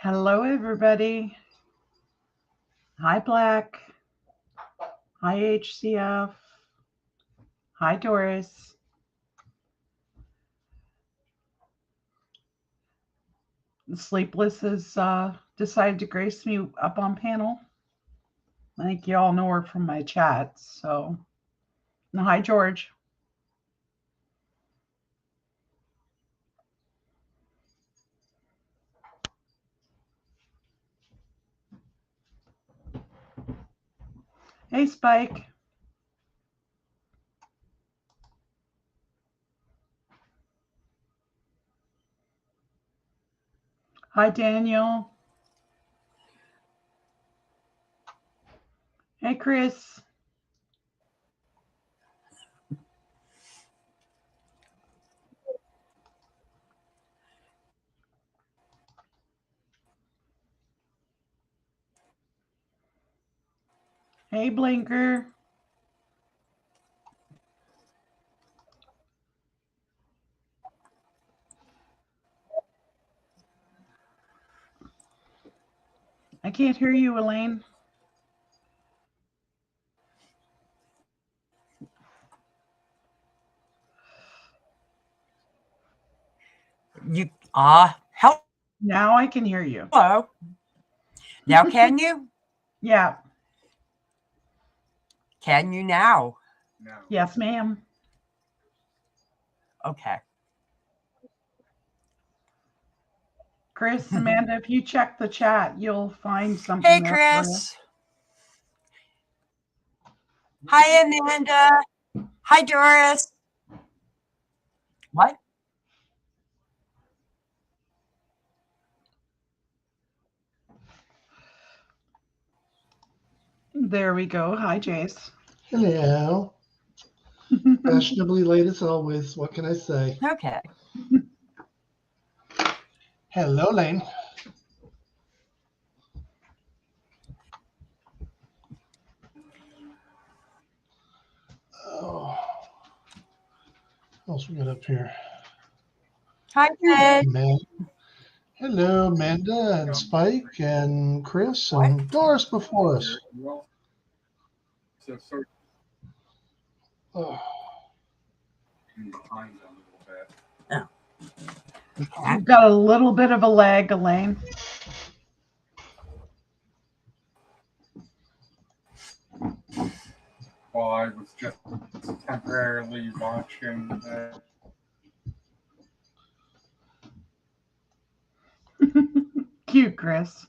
Hello, everybody. Hi, Black. Hi, HCF. Hi, Doris. Sleepless has decided to grace me up on panel. I think you all know her from my chats. So, and hi, George. Hey, Spike. Hi, Daniel. Hey, Chris. Hey, Blinker. I can't hear you, Elaine. You Now I can hear you. hello. Now can you? Yeah. Can you now? Yes, ma'am. Okay. Chris, Amanda, if you check the chat, you'll find something Hey, there for you. Chris. Hi, Amanda. Hi, Doris. What? There we go. Hi, Jace. Hello. Fashionably late as always. What can I say? Okay. Hello, Lane. Oh, what else we got up here? Hi, Ted. Hello, Amanda and Spike and Chris and Doris before us. Oh. You've got a little bit of a lag, Elaine. Well, I was just temporarily watching. Cute, Chris.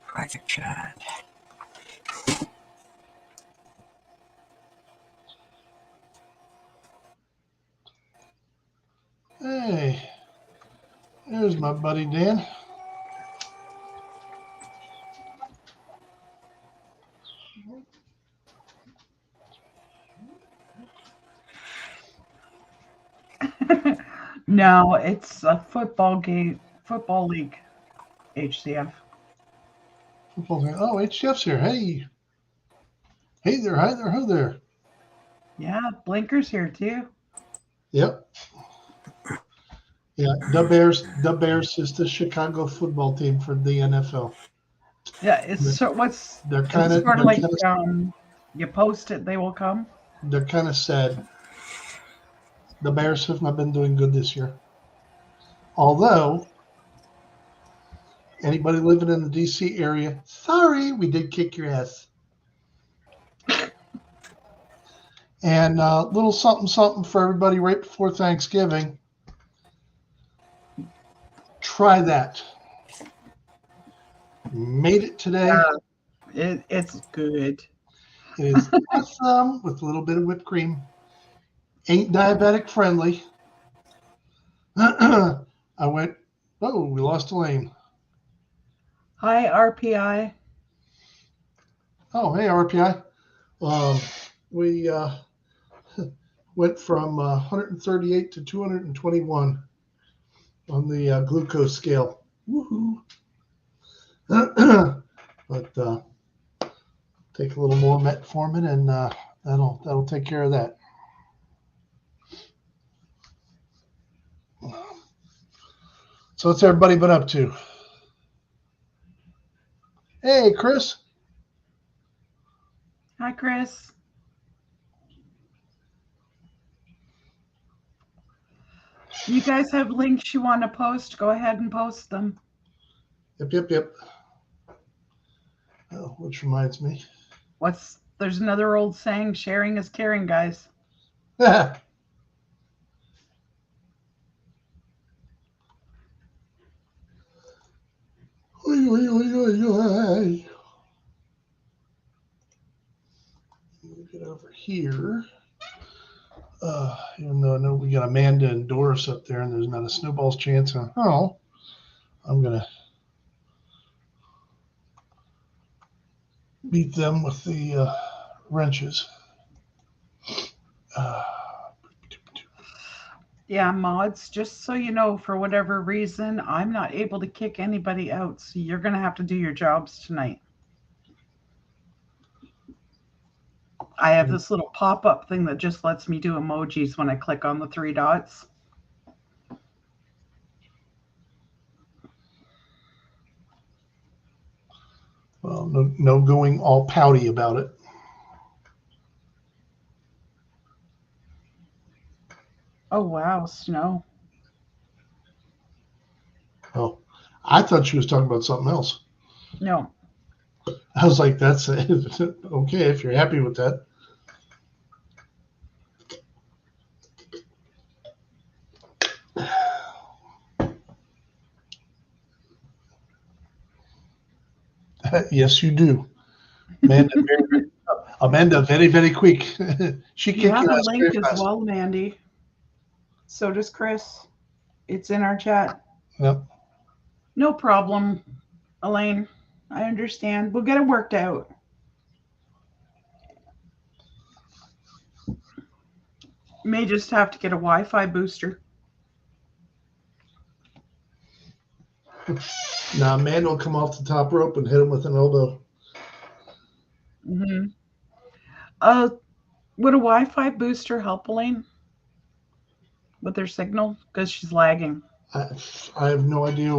Private chat. Hey, there's my buddy Dan. No, it's a football league, HCF. Oh, HCF's here. Hey. Hey there, hi there, ho there. Yeah, Blinker's here too. Yep. Yeah, the Bears is the Chicago football team for the NFL. Yeah, it's sort of like you post it, they will come. They're kind of sad. The Bears have not been doing good this year. Although, anybody living in the DC area, sorry, we did kick your ass. And a little something for everybody right before Thanksgiving. Try that. Made it today. It's good. It is awesome with a little bit of whipped cream. Ain't diabetic friendly. I went, oh, we lost Elaine. Hi, RPI. Oh, hey, RPI. We went from 138 to 221 on the glucose scale. Woohoo! But Take a little more metformin, and that'll take care of that. So what's everybody been up to? Hey, Chris. Hi, Chris. You guys have links you want to post? Go ahead and post them. Yep. Oh, which reminds me. There's another old saying, sharing is caring, guys. Get over here. Even though I know we got Amanda and Doris up there, and there's not a snowball's chance. I'm gonna beat them with the wrenches. Yeah, mods, just so you know, for whatever reason, I'm not able to kick anybody out, so you're going to have to do your jobs tonight. I have this little pop-up thing that just lets me do emojis when I click on the 3 dots. Well, no going all pouty about it. Oh, wow, snow. Oh, I thought she was talking about something else. No. I was like, that's okay if you're happy with that. Yes, you do. Amanda, very, very quick. She You kicked have your a ass link very as fast. well, Mandy. So does Chris. It's in our chat. Yep. No problem, Elaine. I understand. We'll get it worked out. May just have to get a Wi-Fi booster. Now Amanda will come off the top rope and hit him with an elbow. Mm-hmm. Would a Wi-Fi booster help Elaine with their signal? Because she's lagging. I have no idea.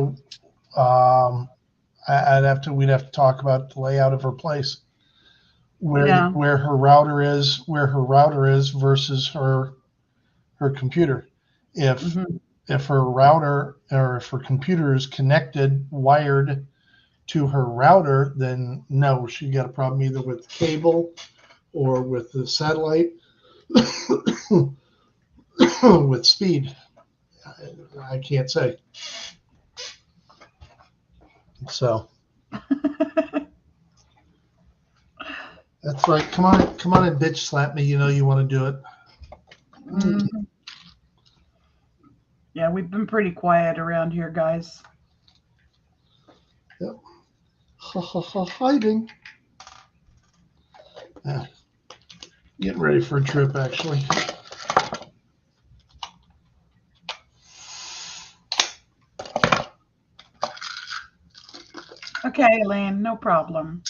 We'd have to talk about the layout of her place, where her router is versus her computer. If her router or if her computer is connected, wired to her router, then no, she got a problem either with cable or with the satellite with speed. I can't say. So that's right. Come on and bitch slap me. You know you want to do it. Mm-hmm. Yeah, we've been pretty quiet around here, guys. Yep. Hiding. Yeah. Getting ready for a trip, actually. Okay, Elaine, no problem.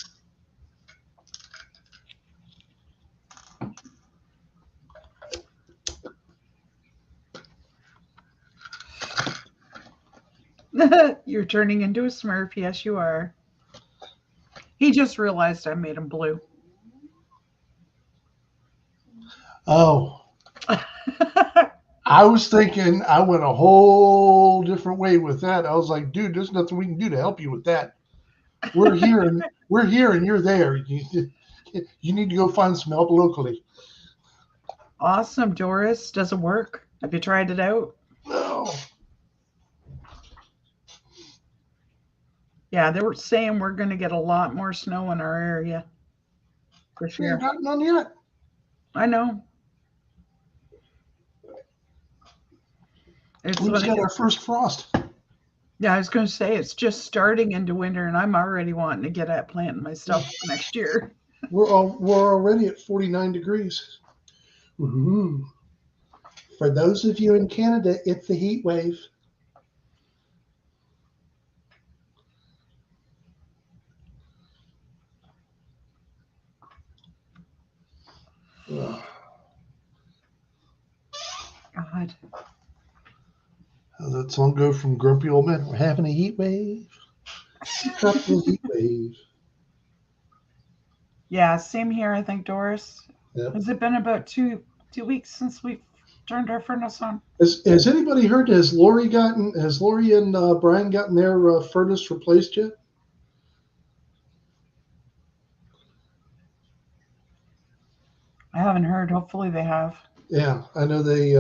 You're turning into a Smurf. Yes, you are. He just realized I made him blue. Oh. I was thinking I went a whole different way with that. I was like, dude, there's nothing we can do to help you with that. We're here and you're there. You need to go find some help locally. Awesome, Doris. Does it work? Have you tried it out? No. Yeah, they were saying we're going to get a lot more snow in our area. For We ain't sure. got none yet. I know. We just got our first frost. Yeah, I was going to say it's just starting into winter, and I'm already wanting to get at planting my stuff for next year. We're already at 49 degrees. Woo-hoo. For those of you in Canada, it's a heat wave. Uh, God. how's that song go from Grumpy Old Men? We're having a heat wave. Tropical heat wave. Yeah, same here, I think, Doris. Yep. Has it been about two weeks since we've turned our furnace on? Has anybody heard? Has Lori and Brian gotten their furnace replaced yet? I haven't heard. Hopefully they have. Yeah, I know they.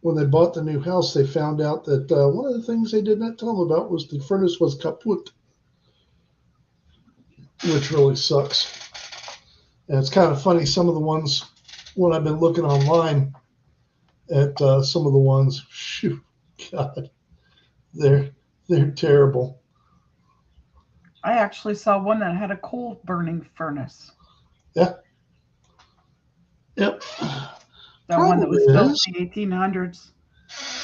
When they bought the new house, they found out that one of the things they did not tell them about was the furnace was kaput, which really sucks. And it's kind of funny. Some of the ones, when I've been looking online at some of the ones, shoot, God, they're terrible. I actually saw one that had a coal burning furnace. Yeah. Yep. That one that was built in the 1800s.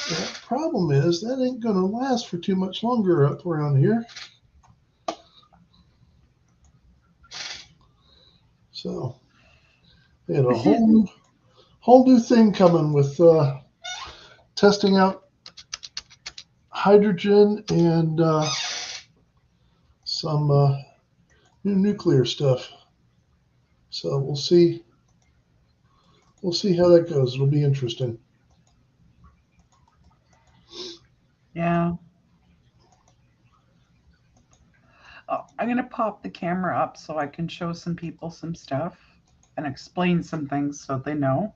The problem is that ain't going to last for too much longer up around here. So, we had a whole new thing coming with testing out hydrogen and some new nuclear stuff. So we'll see. We'll see how that goes. It'll be interesting. Yeah. Oh, I'm going to pop the camera up so I can show some people some stuff and explain some things so they know.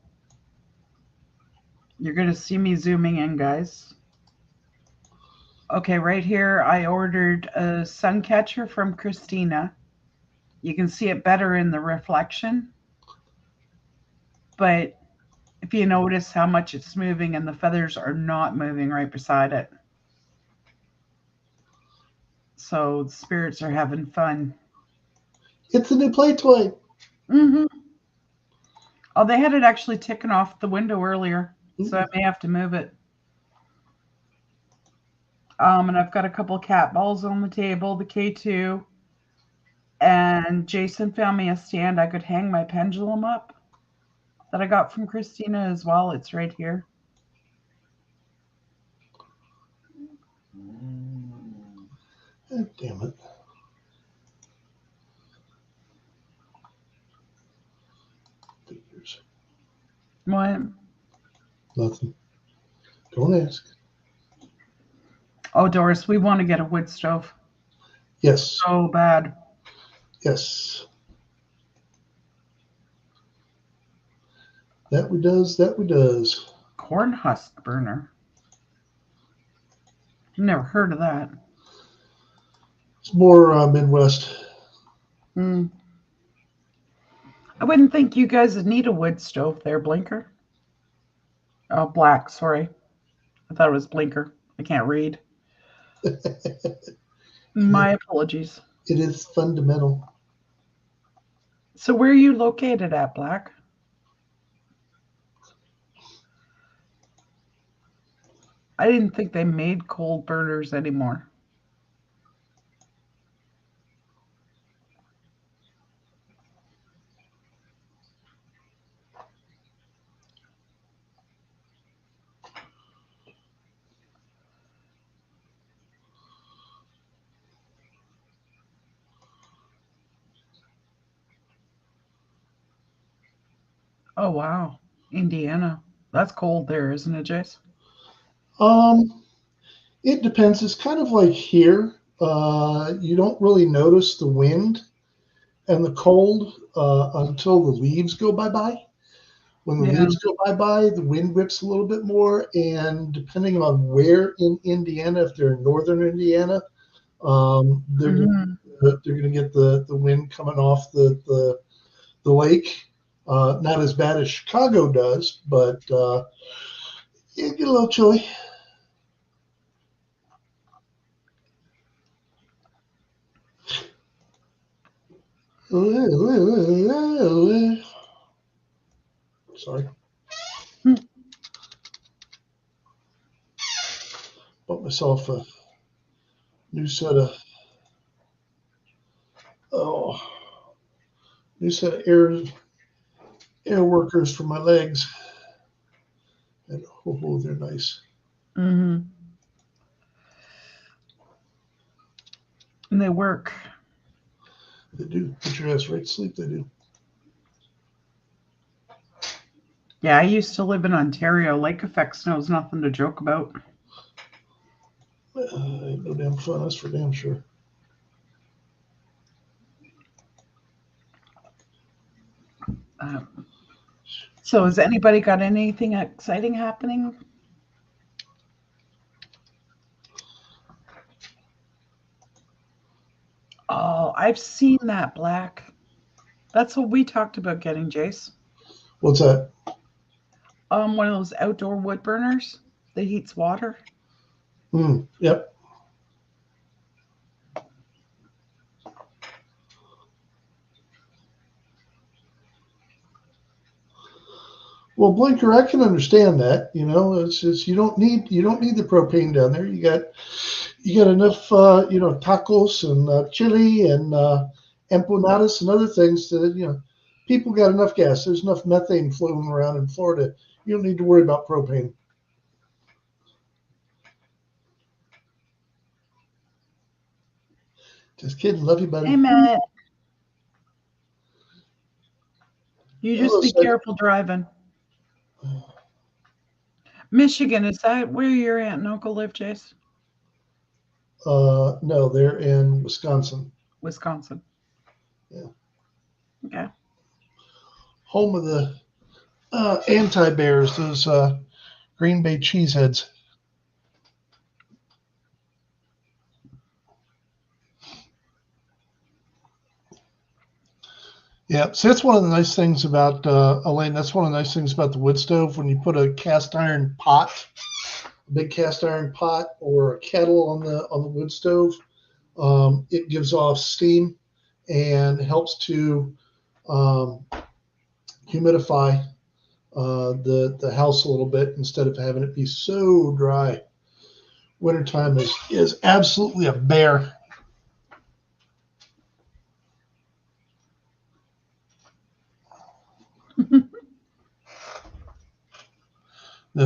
You're going to see me zooming in, guys. Okay, right here, I ordered a sun catcher from Christina. You can see it better in the reflection. But if you notice how much it's moving and the feathers are not moving right beside it. So the spirits are having fun. It's a new play toy. Mm-hmm. Oh, they had it actually ticking off the window earlier, so I may have to move it. And I've got a couple cat balls on the table, the K2. And Jason found me a stand I could hang my pendulum up that I got from Christina as well. It's right here. God damn it. Figures. What? Nothing. Don't ask. Oh, Doris, we want to get a wood stove. Yes. So bad. Yes. That we does. Corn husk burner. Never heard of that. It's more Midwest. I wouldn't think you guys would need a wood stove there, Blinker. Oh, black, sorry. I thought it was Blinker. I can't read. My apologies. It is fundamental. So where are you located at, Black? I didn't think they made coal burners anymore. Oh, wow. Indiana. That's cold there, isn't it, Jace? It depends. It's kind of like here. You don't really notice the wind and the cold until the leaves go bye-bye. When the leaves go bye-bye, the wind whips a little bit more, and depending on where in Indiana, if they're in northern Indiana, they're going to get the wind coming off the lake. Not as bad as Chicago does, but it get a little chilly. Sorry. Bought myself a new set of new set of air workers for my legs. And oh, they're nice. Mm-hmm. And they work. They do. Put your ass right to sleep. They do. Yeah, I used to live in Ontario. Lake effect snow is nothing to joke about. Ain't no damn fun. That's for damn sure. So has anybody got anything exciting happening? Oh, I've seen that black. That's what we talked about getting, Jace. What's that? One of those outdoor wood burners that heats water. Yep. Well, Blinker, I can understand that. You know, it's you don't need the propane down there. You got enough tacos and chili and empanadas and other things that people got enough gas. There's enough methane floating around in Florida. You don't need to worry about propane. Just kidding. Love you, buddy. Hey, Matt. You just Hello, be sir. careful driving. Michigan, is that where your aunt and uncle live, Jace? No, they're in Wisconsin. Wisconsin. Yeah. Okay. Home of the anti-bears, those Green Bay cheeseheads. Yeah, so that's one of the nice things about Elaine. That's one of the nice things about the wood stove. When you put a cast iron pot, a big cast iron pot, or a kettle on the wood stove, it gives off steam and helps to humidify the house a little bit instead of having it be so dry. Wintertime is absolutely a bear.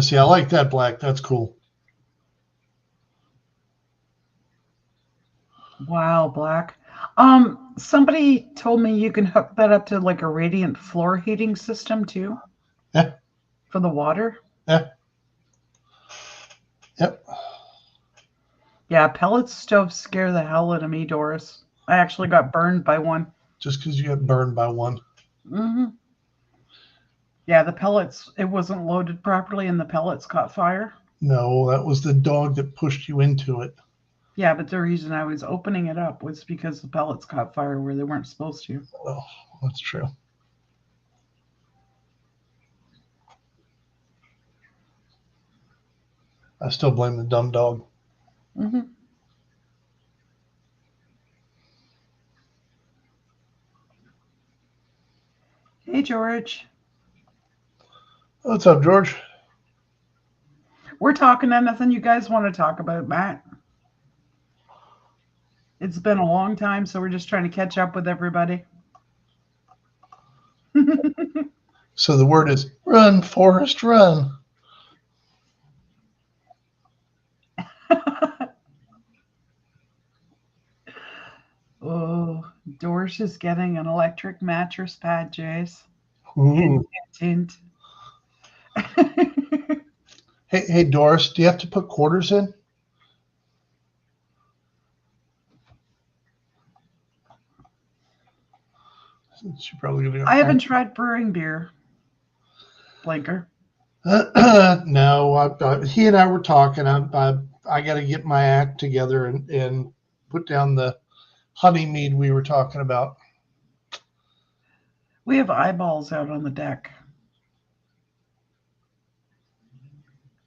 See, I like that black. That's cool. Wow, black. Somebody told me you can hook that up to like a radiant floor heating system too. Yeah. For the water. Yeah. Yep. Yeah, pellet stoves scare the hell out of me, Doris. I actually got burned by one. Just because you got burned by one. Mm-hmm. Yeah, the pellets, it wasn't loaded properly and the pellets caught fire. No, that was the dog that pushed you into it. Yeah, but the reason I was opening it up was because the pellets caught fire where they weren't supposed to. Oh, that's true. I still blame the dumb dog. Mm-hmm. Hey, George. What's up, George? We're talking anything you guys want to talk about, Matt. It's been a long time, so we're just trying to catch up with everybody. So the word is run, Forrest, run. Oh, Doris is getting an electric mattress pad, Jace. Ooh. Hint, Hey, Doris, do you have to put quarters in? She probably gonna. I haven't tried brewing beer. Blinker. No, he and I were talking. I got to get my act together and put down the honey mead we were talking about. We have eyeballs out on the deck.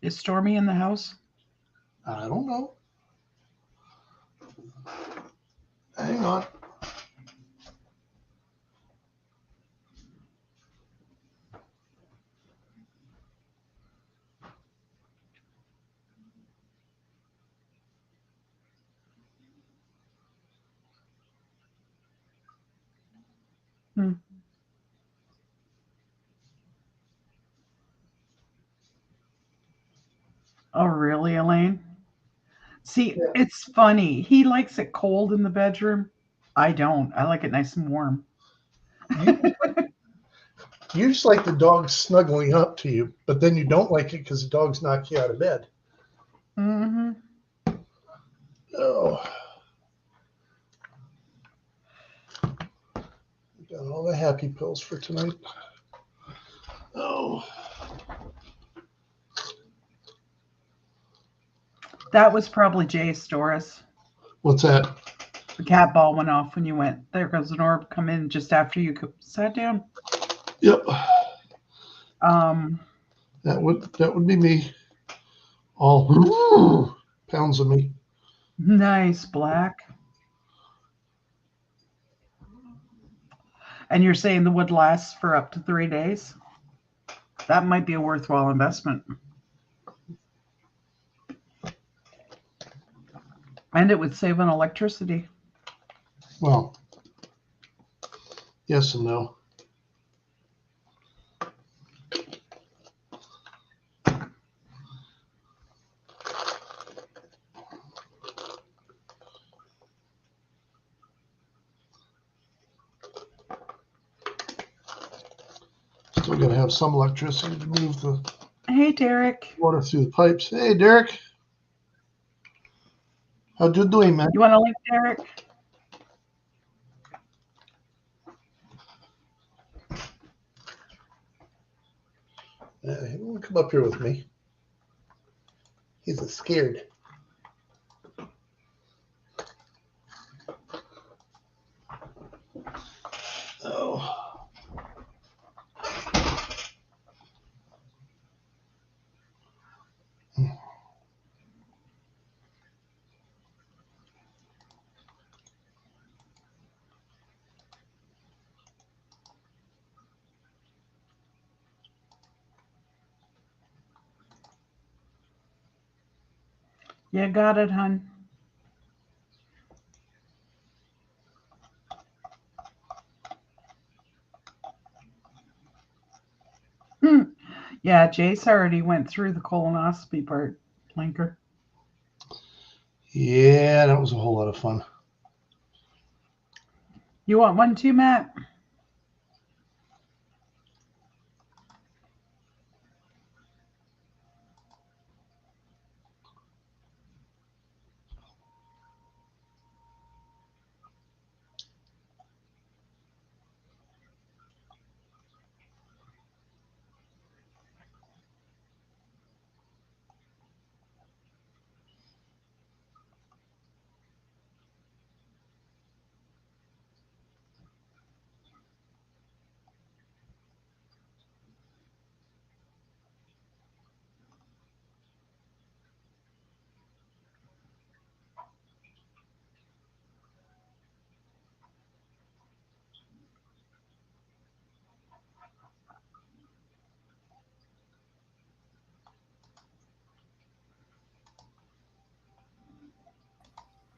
Is Stormy in the house? I don't know. Hang on. Hmm. Oh, really, Elaine? See, Yeah. it's funny. He likes it cold in the bedroom. I don't. I like it nice and warm. You just like the dog snuggling up to you, but then you don't like it because the dogs knock you out of bed. Mm-hmm. Oh. Got all the happy pills for tonight. Oh. That was probably Jay's, Doris. What's that? The cat ball went off when you went. There goes an orb come in just after you sat down. Yep. Um, That would be me. All pounds of me. Nice, Black. And you're saying the wood lasts for up to 3 days? That might be a worthwhile investment. And it would save on electricity. Well, yes and no. Still got to have some electricity to move the Hey, Derek. water through the pipes. Hey, Derek. How you doing, man? You want to link Derek? He won't come up here with me. He's scared. Oh. Yeah, got it, hon. Yeah, Jace already went through the colonoscopy part, Linker. Yeah, that was a whole lot of fun. You want one too, Matt?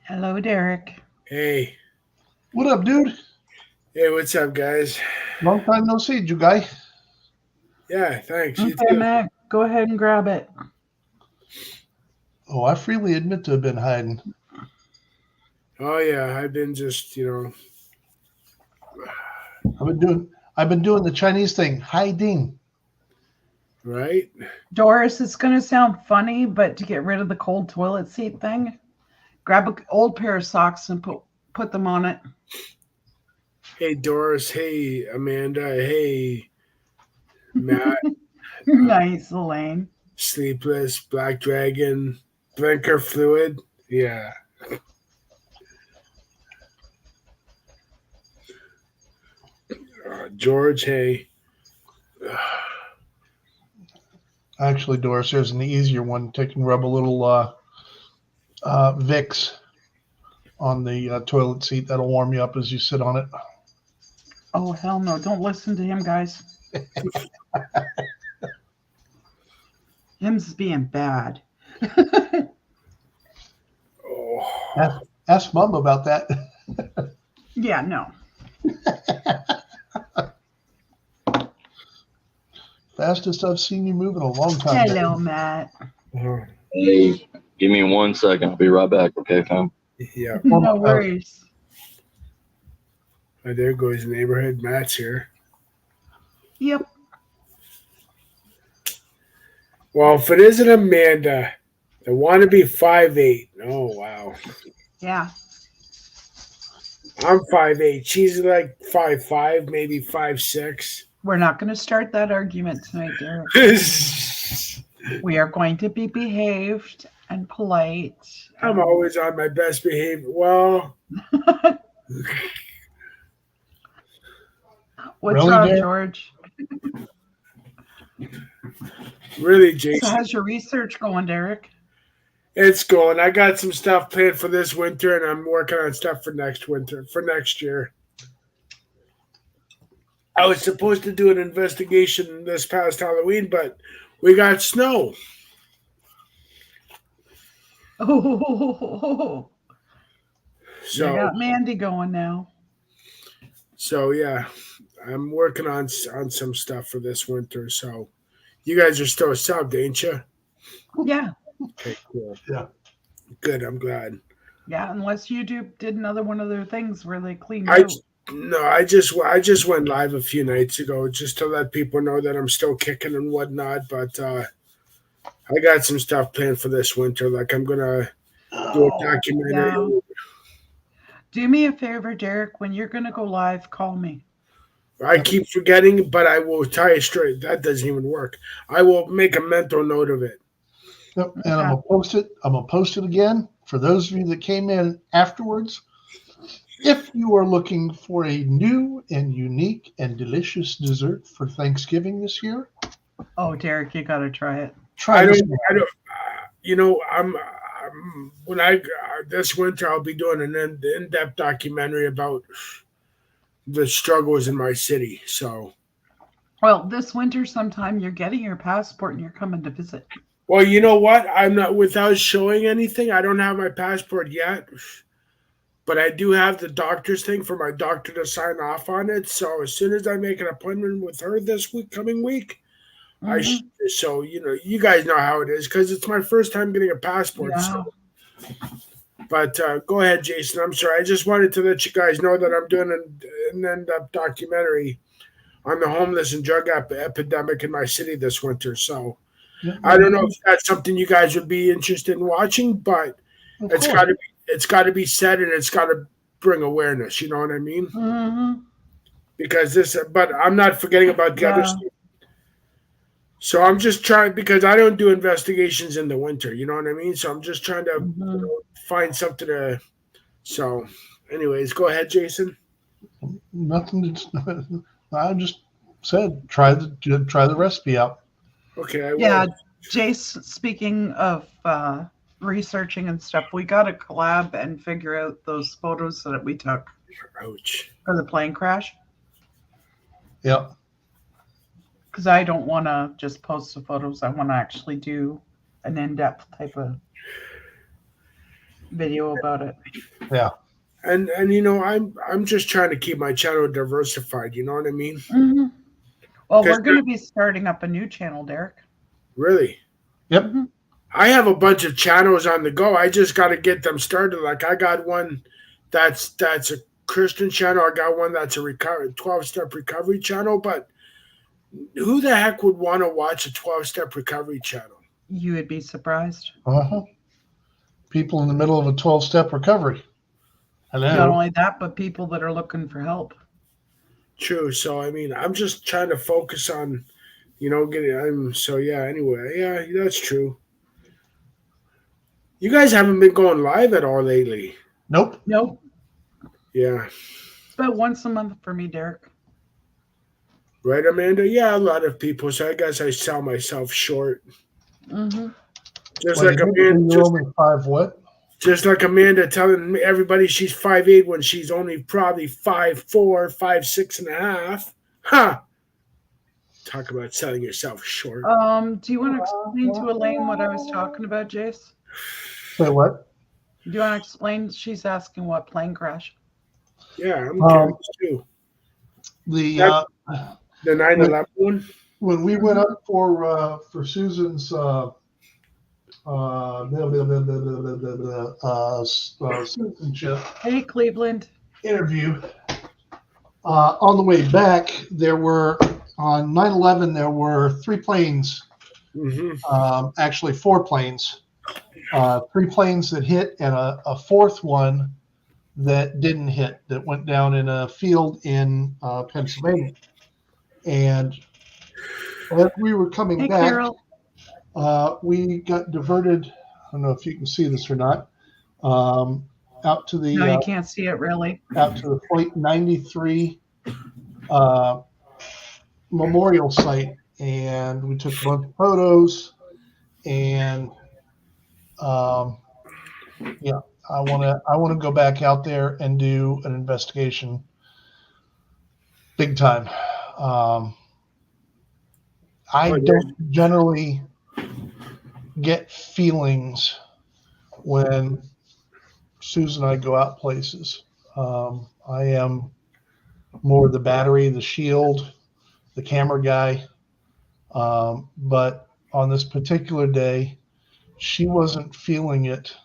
Hello, Derek. Hey. What up, dude? Hey, what's up, guys? Long time no see, you guy. Yeah, thanks. You Okay, too. Matt, go ahead and grab it. Oh, I freely admit to have been hiding. Oh yeah, I've been just, I've been doing the Chinese thing, hiding. right? Doris, it's going to sound funny, but to get rid of the cold toilet seat thing, grab an old pair of socks and put them on it. Hey Doris, hey Amanda, hey Matt, Nice, Elaine. Sleepless, Black Dragon, Blinker Fluid. Yeah. George, hey. Actually, Doris, there's an easier one. Take and rub a little Vicks on the toilet seat. That'll warm you up as you sit on it. Oh, hell no. Don't listen to him, guys. Him's being bad. Oh. Ask Mom about that. Yeah, no. Fastest I've seen you move in a long time. Hello, Matt. Hey Hey, give me 1 second. I'll be right back. Okay, fam? Yeah. No worries. Oh, there goes neighborhood Matt's here. Yep. Well, if it isn't Amanda, the wannabe 5'8". Oh wow. Yeah. I'm 5'8". She's like 5'5", maybe 5'6". We're not going to start that argument tonight, Derek. We are going to be behaved and polite. I'm always on my best behavior. Well, What's Really, wrong, Derek? George? really, So Jason. how's your research going, Derek? It's going. I got some stuff planned for this winter, and I'm working on stuff for next winter, for next year. I was supposed to do an investigation this past Halloween, but we got snow. Oh, you So, got Mandy going now. so yeah, I'm working on some stuff for this winter. So, you guys are still subbed, ain't you? Yeah. Okay, cool. Yeah. Good. I'm glad. Yeah, unless YouTube did another one of their things where they cleaned I out. just went live a few nights ago just to let people know that I'm still kicking and whatnot. But I got some stuff planned for this winter. Like I'm gonna do a documentary. Yeah. Do me a favor, Derek. When you're going to go live, call me. I keep forgetting, but I will tell you straight. That doesn't even work. I will make a mental note of it. Yep, and I'm gonna post it. I'm gonna post it again for those of you that came in afterwards. If you are looking for a new and unique and delicious dessert for Thanksgiving this year, Oh, Derek, you got to try it. try I this. don't. You know, I'm when I this winter I'll be doing an in-depth documentary about the struggles in my city. So, Well, this winter sometime you're getting your passport and you're coming to visit. well, you know what? I'm not without showing anything. I don't have my passport yet, but I do have the doctor's thing for my doctor to sign off on it. So as soon as I make an appointment with her this coming week, so you know, you guys know how it is because it's my first time getting a passport. Yeah. So. But go ahead, Jason. I'm sorry. I just wanted to let you guys know that I'm doing an in-depth documentary on the homeless and drug epidemic in my city this winter. So I don't know if that's something you guys would be interested in watching, but it's got to be said and it's got to bring awareness. You know what I mean? Mm-hmm. Because but I'm not forgetting about the other stuff. So I'm just trying because I don't do investigations in the winter. You know what I mean? So I'm just trying to find something to. So, anyways, go ahead, Jason. Nothing. I just said try the recipe out. Okay. I will. Yeah, Jace. Speaking of researching and stuff, we got to collab and figure out those photos that we took. Ouch. For the plane crash. Yep. Because I don't want to just post the photos. I want to actually do an in-depth type of video about it. Yeah. And you know, I'm just trying to keep my channel diversified. You know what I mean? Mm-hmm. Well, we're going to be starting up a new channel, Derek. Really? Yep. Mm-hmm. I have a bunch of channels on the go. I just got to get them started. Like I got one that's a Christian channel. I got one that's a 12-step recovery channel. But who the heck would want to watch a 12-step recovery channel? You would be surprised. People in the middle of a 12-step recovery. Hello. Not only that, but people that are looking for help. True. So I mean, I'm just trying to focus on, you know, getting. So yeah. Anyway, yeah, that's true. You guys haven't been going live at all lately. Nope. Yeah. It's about once a month for me, Derek. Right, Amanda? Yeah, a lot of people. So I guess I sell myself short. Mm-hmm. Just like Amanda. Just like Amanda telling everybody she's 5'8" when she's only probably 5'4", 5'6.5". Huh. Talk about selling yourself short. Do you want to explain to Elaine what I was talking about, Jace? Say what? Do you want to explain? She's asking what plane crash. Yeah, I'm curious too. The 9/11 one. When we went up for Susan's citizenship Hey, Cleveland. interview. On the way back, there were on 9/11 there were 3 planes, actually 4 planes, 3 planes that hit and a 4th one that didn't hit, that went down in a field in Pennsylvania. And as we were coming Hey, back, Carol. we got diverted. I don't know if you can see this or not. Out to the No, you can't see it really. out to the Flight 93 memorial site, and we took a bunch of photos. And yeah, I want to go back out there and do an investigation, big time. I don't generally get feelings when Susan and I go out places. I am more the battery, the shield, the camera guy. But on this particular day, she wasn't feeling it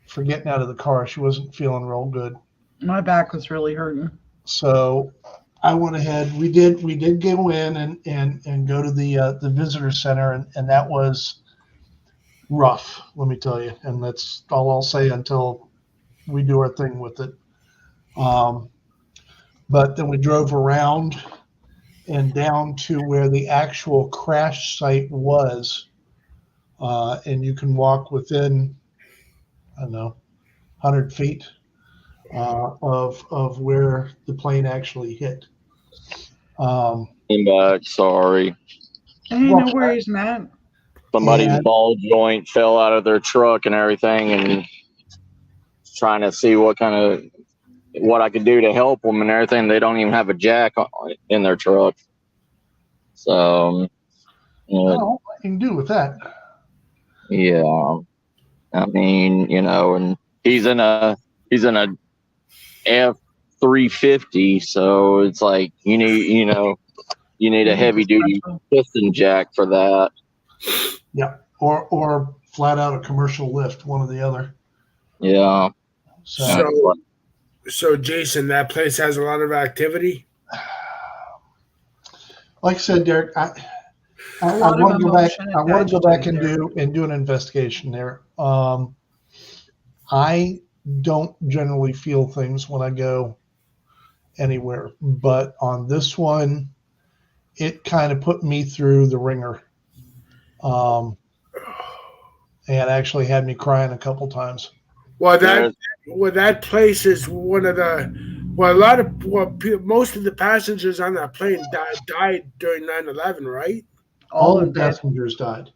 for getting out of the car. She wasn't feeling real good. My back was really hurting. So I went ahead. We did go in and go to the visitor center, and that was rough, let me tell you. And that's all I'll say until we do our thing with it. But then we drove around and down to where the actual crash site was. And you can walk within, I don't know, 100 feet of where the plane actually hit. Came back, sorry. Hey, no worries, Matt. Somebody's ball joint fell out of their truck and everything, and trying to see what I could do to help them and everything. They don't even have a jack in their truck. So, what I can do with that? Yeah, I mean, and he's in a F-350, so it's like you need a heavy duty piston jack for that. Yeah, or flat out a commercial lift, one or the other. Yeah. So Jason, that place has a lot of activity. Like I said, Derek, I want to go back. I want to go back and do an investigation there. I don't generally feel things when I go anywhere, but on this one, it kind of put me through the ringer, and actually had me crying a couple times. Well, that place is one of the. Most of the passengers on that plane died during 9/11, right? All the passengers died.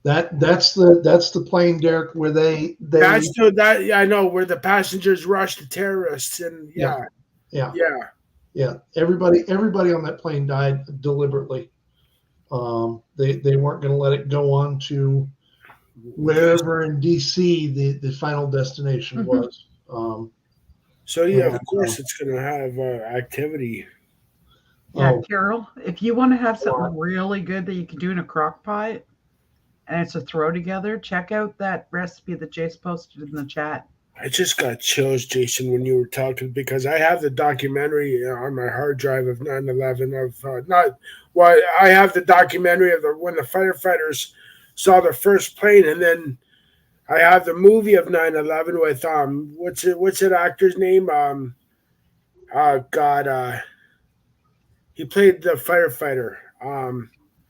That's the plane, Derek, where they I know, where the passengers rushed the terrorists, and yeah. Everybody on that plane died deliberately. They weren't going to let it go on to wherever in DC the final destination was. So of course it's going to have activity. Yeah, Carol, if you want to have something really good that you can do in a crock pot, and it's a throw together, check out that recipe that Jace posted in the chat. I just got chills, Jason, when you were talking, because I have the documentary on my hard drive of 9/11 I have the documentary of when the firefighters saw the first plane, and then I have the movie of 9/11 with what's that actor's name? He played the firefighter.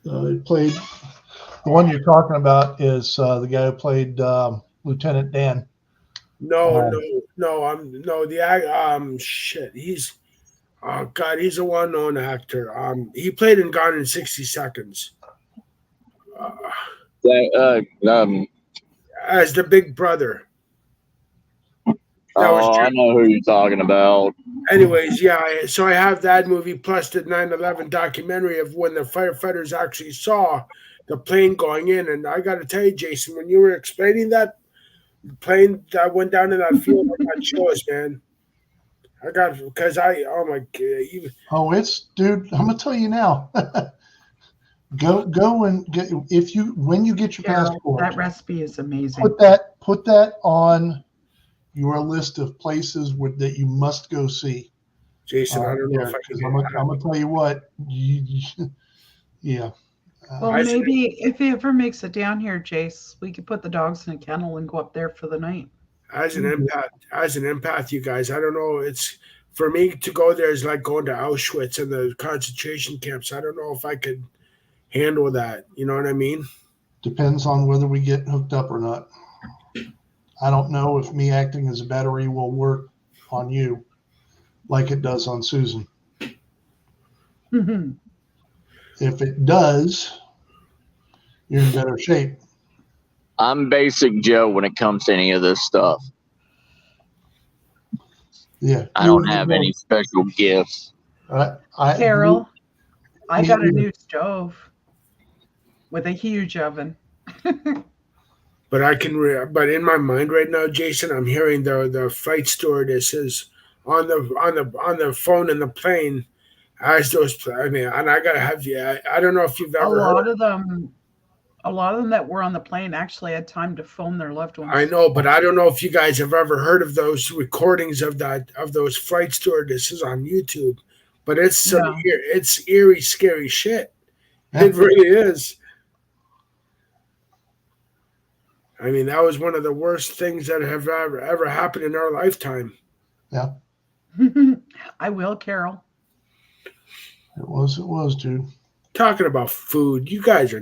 He played the one you're talking about is the guy who played Lieutenant Dan. He's a well-known actor. He played in Gone in 60 Seconds. As the big brother. I know who you're talking about. Anyways, so I have that movie plus the 9/11 documentary of when the firefighters actually saw the plane going in. And I got to tell you, Jason, when you were explaining that plane that went down in that field, I got chills, man. Oh my God. Dude, I'm going to tell you now. Go and get when you get your Carol, passport. that recipe is amazing. Put that on your list of places that you must go see. Jason, I don't know if I can. I'm gonna tell you what. Yeah. Well, maybe if he ever makes it down here, Jace, we could put the dogs in a kennel and go up there for the night. As an empath, you guys, I don't know. It's for me to go there is like going to Auschwitz and the concentration camps. I don't know if I could handle that. You know what I mean? Depends on whether we get hooked up or not. I don't know if me acting as a battery will work on you like it does on Susan. If it does, you're in better shape. I'm basic Joe when it comes to any of this stuff. Yeah. I don't have any special gifts. Carol, I got a new stove with a huge oven. But but in my mind right now, Jason, I'm hearing the flight stewardesses on the phone in the plane as those. I mean, and I gotta have you. I don't know if you've ever. A lot of them that were on the plane actually had time to phone their loved ones. I know, but I don't know if you guys have ever heard of those recordings of those flight stewardesses on YouTube. But it's it's eerie, scary shit. Yeah. It really is. I mean, that was one of the worst things that have ever happened in our lifetime. Yeah. I will, Carol. It was, dude. Talking about food, you guys are.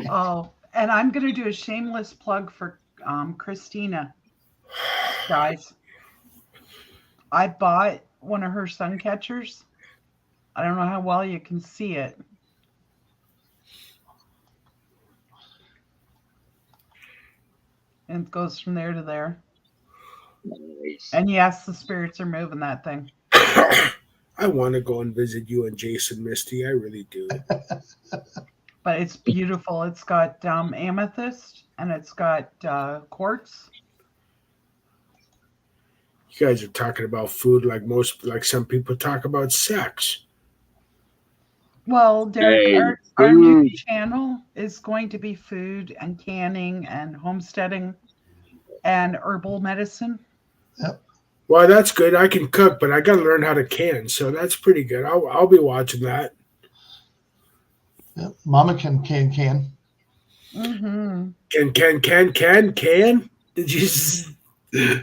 Oh, and I'm going to do a shameless plug for Christina. Guys, I bought one of her sun catchers. I don't know how well you can see it. And it goes from there to there. Nice. And yes, the spirits are moving that thing. I want to go and visit you and Jason, Misty. I really do. But it's beautiful. It's got amethyst and it's got quartz. You guys are talking about food like some people talk about sex. Well, Derek, our new channel is going to be food and canning and homesteading and herbal medicine. Yep. Well, that's good. I can cook, but I got to learn how to can, so that's pretty good. I'll be watching that. Yep. Mama can. Mm-hmm. Can. Did you?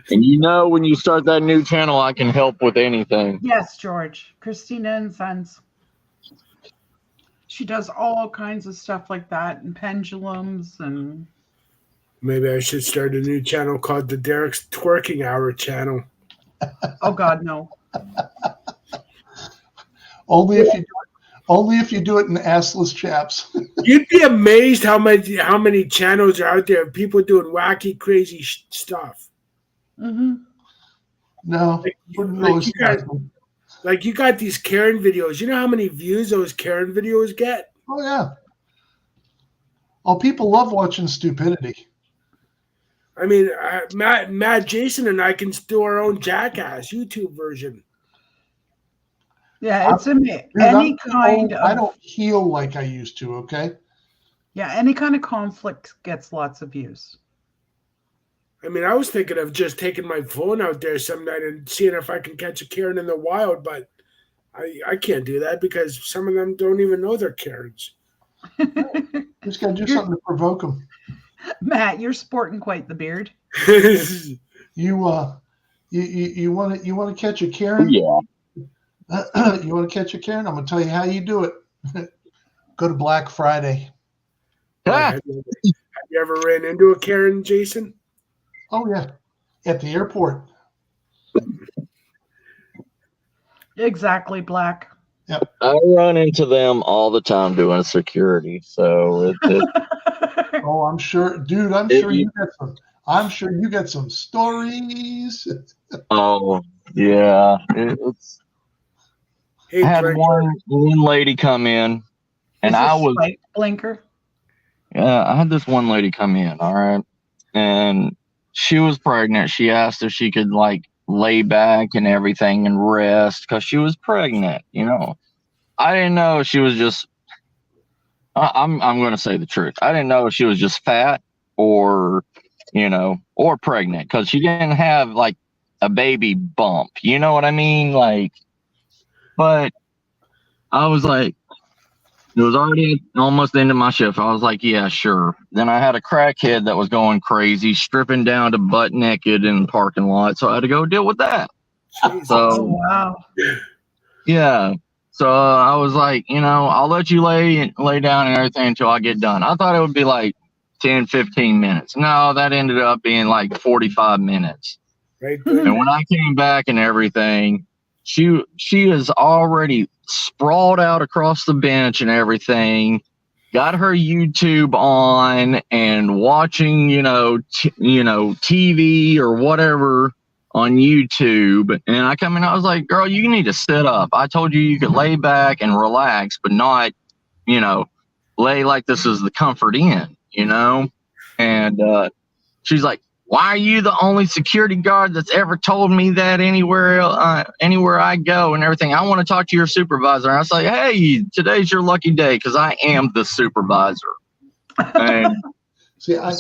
And when you start that new channel, I can help with anything. Yes, George. Christina and Sons. She does all kinds of stuff like that and pendulums and. Maybe I should start a new channel called the Derek's Twerking Hour channel. Oh God, no. Only if you do it in assless chaps. You'd be amazed how many channels are out there of people doing wacky, crazy stuff. Mm-hmm. No, like you got these Karen videos. You know how many views those Karen videos get? Oh yeah. Oh, people love watching stupidity. I mean, Matt, Jason, and I can do our own Jackass YouTube version. Yeah, it's I don't heal like I used to. Okay. Yeah, any kind of conflict gets lots of views. I mean, I was thinking of just taking my phone out there some night and seeing if I can catch a Karen in the wild, but I can't do that because some of them don't even know they're Karens. Just got to do something to provoke them. Matt, you're sporting quite the beard. You want to catch a Karen? Yeah. You want to catch a Karen? I'm going to tell you how you do it. Go to Black Friday. Have you ever ran into a Karen, Jason? Oh yeah, at the airport. Exactly, Black. Yep. I run into them all the time doing security, so Oh, I'm sure, dude. I'm sure you got some stories. Oh yeah, it's. Hey, I had one lady come in, and I was blinker. Yeah, I had this one lady come in. All right, and she was pregnant. She asked if she could lay back and everything and rest because she was pregnant. I didn't know she was just I'm going to say the truth. I didn't know if she was just fat or, or pregnant, because she didn't have like a baby bump. You know what I mean? Like, but I was like, it was already almost the end of my shift. I was like, yeah, sure. Then I had a crackhead that was going crazy, stripping down to butt naked in the parking lot. So I had to go deal with that. Jesus. Oh, wow. Yeah. So I was like, I'll let you lay down and everything until I get done. I thought it would be like 10, 15 minutes. No, that ended up being like 45 minutes. Right there. And when I came back and everything, she is already sprawled out across the bench and everything, got her YouTube on and watching, TV or whatever on YouTube. And I come in, I was like, girl, you need to sit up. I told you could lay back and relax, but not, lay like this is the comfort inn, And she's like, why are you the only security guard that's ever told me that anywhere I go and everything? I want to talk to your supervisor. And I was like, hey, today's your lucky day because I am the supervisor. And See, I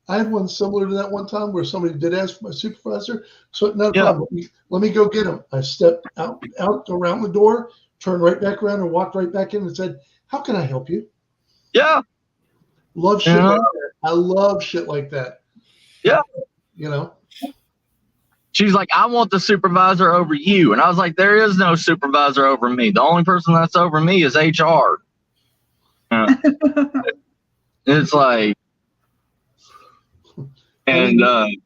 had one similar to that one time where somebody did ask for my supervisor. So no problem. Let me go get him. I stepped out around the door, turned right back around and walked right back in and said, how can I help you? Yeah. Love shit like that. I love shit like that. Yeah. She's like, I want the supervisor over you. And I was like, there is no supervisor over me. The only person that's over me is HR. It's like, and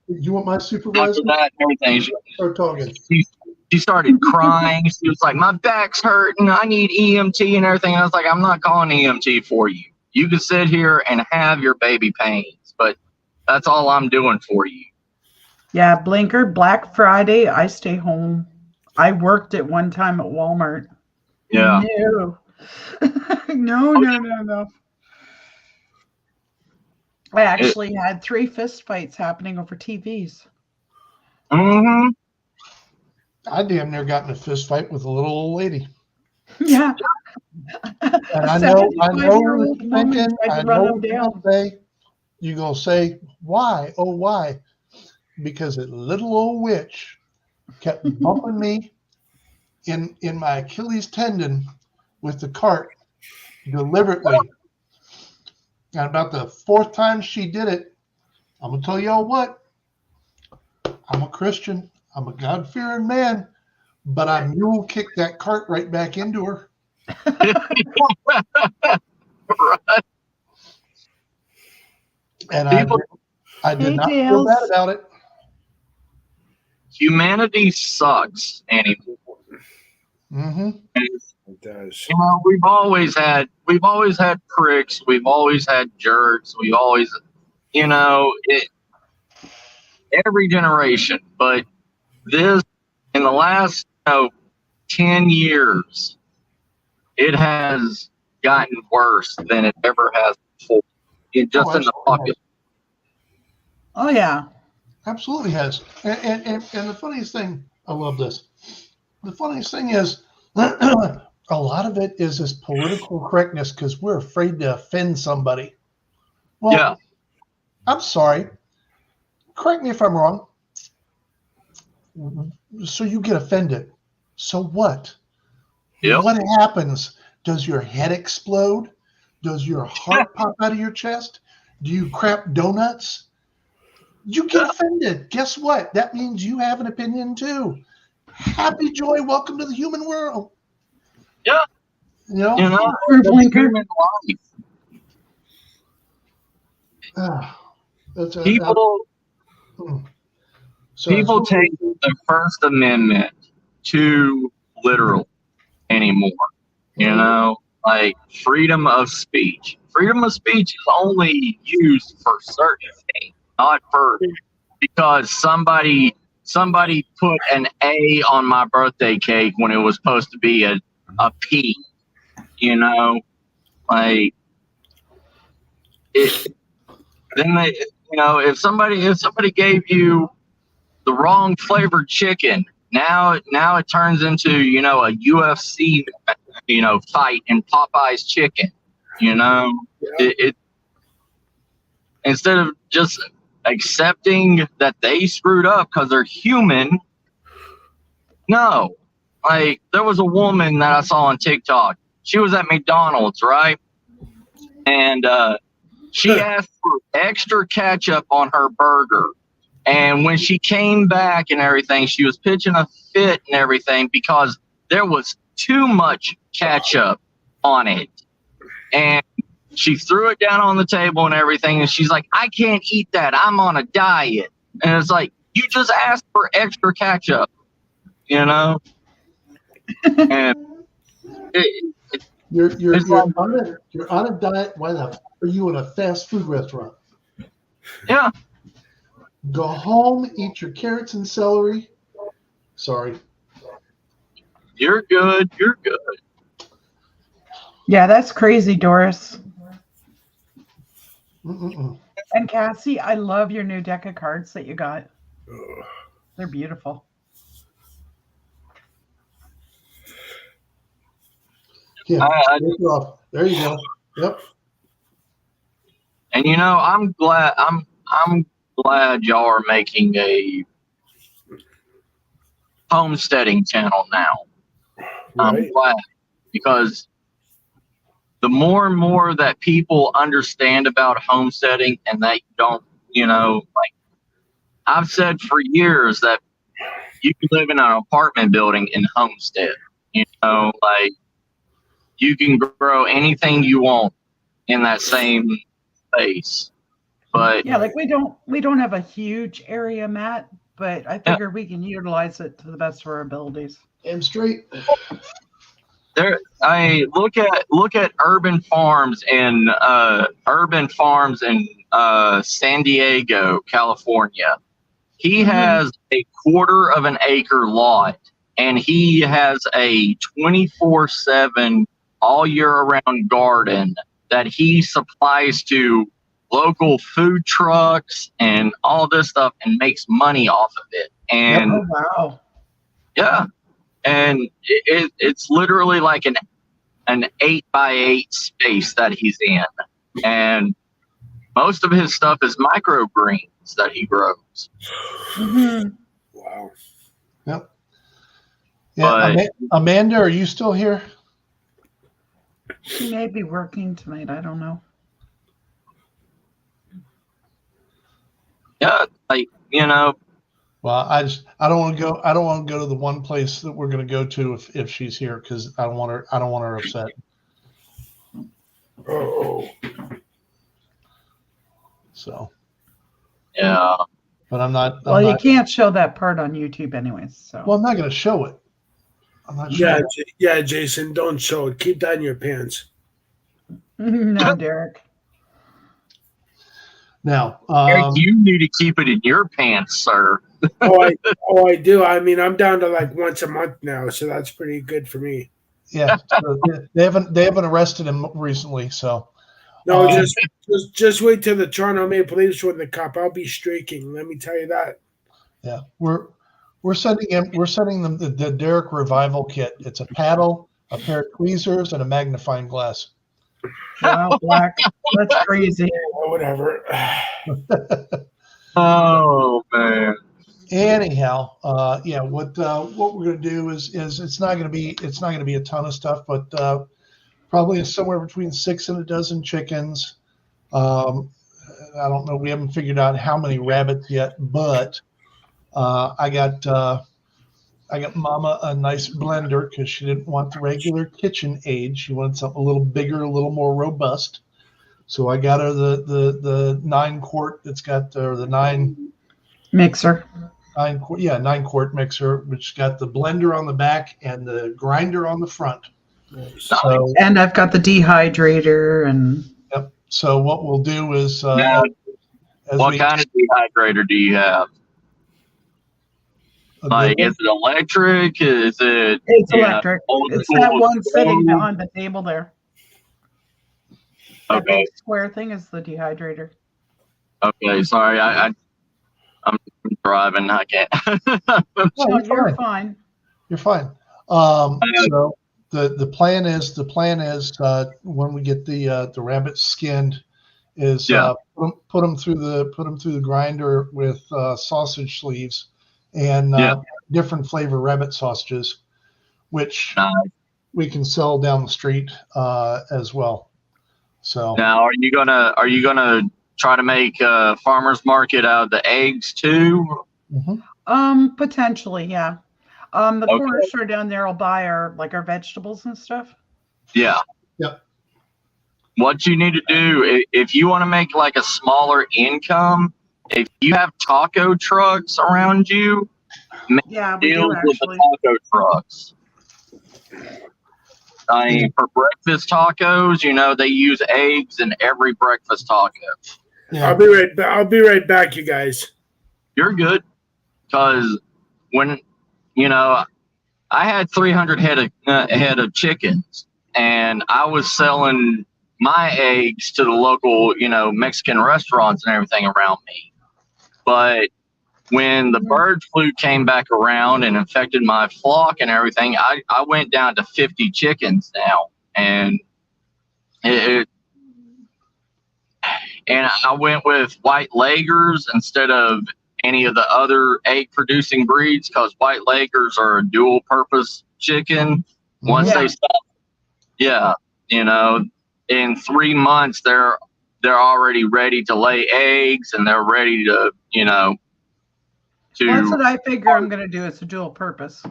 you want my supervisor? After that, everything. Start talking. She started crying. She was like, my back's hurting. I need EMT and everything. I was like, I'm not calling EMT for you. You can sit here and have your baby pains, but that's all I'm doing for you. Yeah, Blinker, Black Friday, I stay home. I worked at one time at Walmart. Yeah. No. I actually had 3 fist fights happening over TVs. Mm-hmm. I damn near got in a fist fight with a little old lady. Yeah. And I know you're thinking, you're going to say, why? Oh, why? Because that little old witch kept bumping me in my Achilles tendon with the cart deliberately. And about the 4th time she did it, I'm going to tell y'all what. I'm a Christian. I'm a God-fearing man. But I mule kicked that cart right back into her. Right. And I did not feel bad about it. Humanity sucks anymore. Mm-hmm. It does. We've always had pricks. We've always had jerks. We've always, every generation. But this, in the last 10 years, it has gotten worse than it ever has before. In the population. Oh yeah, absolutely has. And the funniest thing, I love this. The funniest thing is, a lot of it is this political correctness because we're afraid to offend somebody. Well, yeah. I'm sorry. Correct me if I'm wrong. So you get offended. So what? Yep. What happens? Does your head explode? Does your heart pop out of your chest? Do you crap donuts? You get offended. Guess what? That means you have an opinion too. Happy joy. Welcome to the human world. Yeah. Human life. People take the First Amendment too literal anymore. Like freedom of speech. Freedom of speech is only used for certain things, not for because somebody put an A on my birthday cake when it was supposed to be a P. Like it. Then they, if somebody gave you the wrong flavored chicken, now it turns into a UFC fight in Popeye's chicken. You know, Yeah. it instead of just accepting that they screwed up because they're human. No, like there was a woman that I saw on TikTok. She was at McDonald's, right? And she asked for extra ketchup on her burger. And when she came back and everything, she was pitching a fit and everything because there was too much ketchup on it. And she threw it down on the table and everything. And she's like, I can't eat that. I'm on a diet. And it's like, you just asked for extra ketchup, you know? And You're it's like, on a diet. Why the f- are you in a fast food restaurant? yeah. Go home, eat your carrots and celery. Sorry. You're good. You're good. Yeah, that's crazy, Doris. Mm-mm-mm. And Cassie, I love your new deck of cards that you got. They're beautiful. Yeah, I take it off. There you go. Yep. And you know, I'm glad y'all are making a homesteading channel now. I'm Right. glad because the more and more that people understand about homesteading and that you don't, you know, like I've said for years that you can live in an apartment building and homestead. You know, like you can grow anything you want in that same space. But Yeah, like we don't have a huge area, Matt, but I figure we can utilize it to the best of our abilities. I'm straight. there, I look at urban farms in San Diego, California. He has a quarter of an acre lot, and he has a 24/7 all year around garden that he supplies to local food trucks and all this stuff and makes money off of it. And Oh wow. yeah, and it's literally like an 8x8 space that he's in, and most of his stuff is microgreens that he grows. Mm-hmm. Wow. Yep. Yeah, But Amanda, are you still here? She may be working tonight. I don't know. yeah, like you know, Well, I don't want to go. I don't want to go to the one place that we're going to go to if she's here because I don't want her upset. Oh. So, yeah. but I'm not. Well, I'm you not, can't show that part on YouTube anyways. So well, I'm not going to show it. I'm not Yeah, sure. yeah, Jason, don't show it. Keep that in your pants. no, Derek. Now, Eric, you need to keep it in your pants, sir. I do. I mean, I'm down to like once a month now, so that's pretty good for me. yeah, so they haven't arrested him recently, so. No, just wait till the Toronto Maple Leafs win the cup. I'll be streaking. Let me tell you that. Yeah, we're sending them the Derek Revival Kit. It's a paddle, a pair of tweezers, and a magnifying glass. Wow, Black. That's crazy. Or whatever. Oh man. Anyhow, yeah, what we're going to do is it's not going to be a ton of stuff, but probably somewhere between 6 and a dozen chickens. I don't know. We haven't figured out how many rabbits yet, but I got Mama a nice blender because she didn't want the regular kitchen aid. She wanted something a little bigger, a little more robust. So I got her the 9-quart that's got the 9 Mixer. 9-quart mixer, which got the blender on the back and the grinder on the front. So, And I've got the dehydrator and. yep. So what we'll do is, Now, what kind of dehydrator do you have? Like, is it electric? Is it? It's electric. It's that one sitting stove? on the table there. That Okay. big square thing is the dehydrator. Okay. Sorry, I'm driving. I can't. No, you're fine. You're fine. So the plan is when we get the rabbit skinned, is put them through the grinder with sausage sleeves and different flavor rabbit sausages, which we can sell down the street as well. So now, are you gonna try to make a farmer's market out of the eggs too? Potentially, yeah. The corner store down there will buy our vegetables and stuff. Yeah. Yep. What you need to do, if you want to make like a smaller income, if you have taco trucks around you, make deals with the taco trucks. I mean, for breakfast tacos, they use eggs in every breakfast taco. Yeah. I'll be right back, you guys. You're good, because when I had 300 head of chickens, and I was selling my eggs to the local, Mexican restaurants and everything around me. But when the bird flu came back around and infected my flock and everything, I went down to 50 chickens now, and and I went with white Lagers instead of any of the other egg producing breeds, because white Lagers are a dual purpose chicken. Once they stop, in 3 months they're already ready to lay eggs, and they're ready to that's what I figure I'm going to do. It's a dual purpose.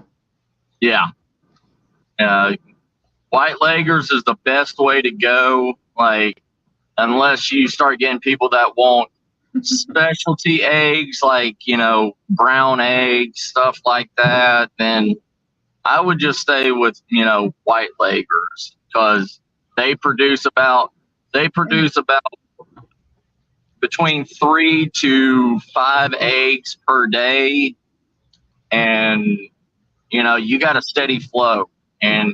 Yeah. White Lagers is the best way to go. Like, unless you start getting people that want specialty eggs, like, brown eggs, stuff like that, then I would just stay with, white Lagers, because they produce about between 3 to 5 eggs per day, and you got a steady flow. And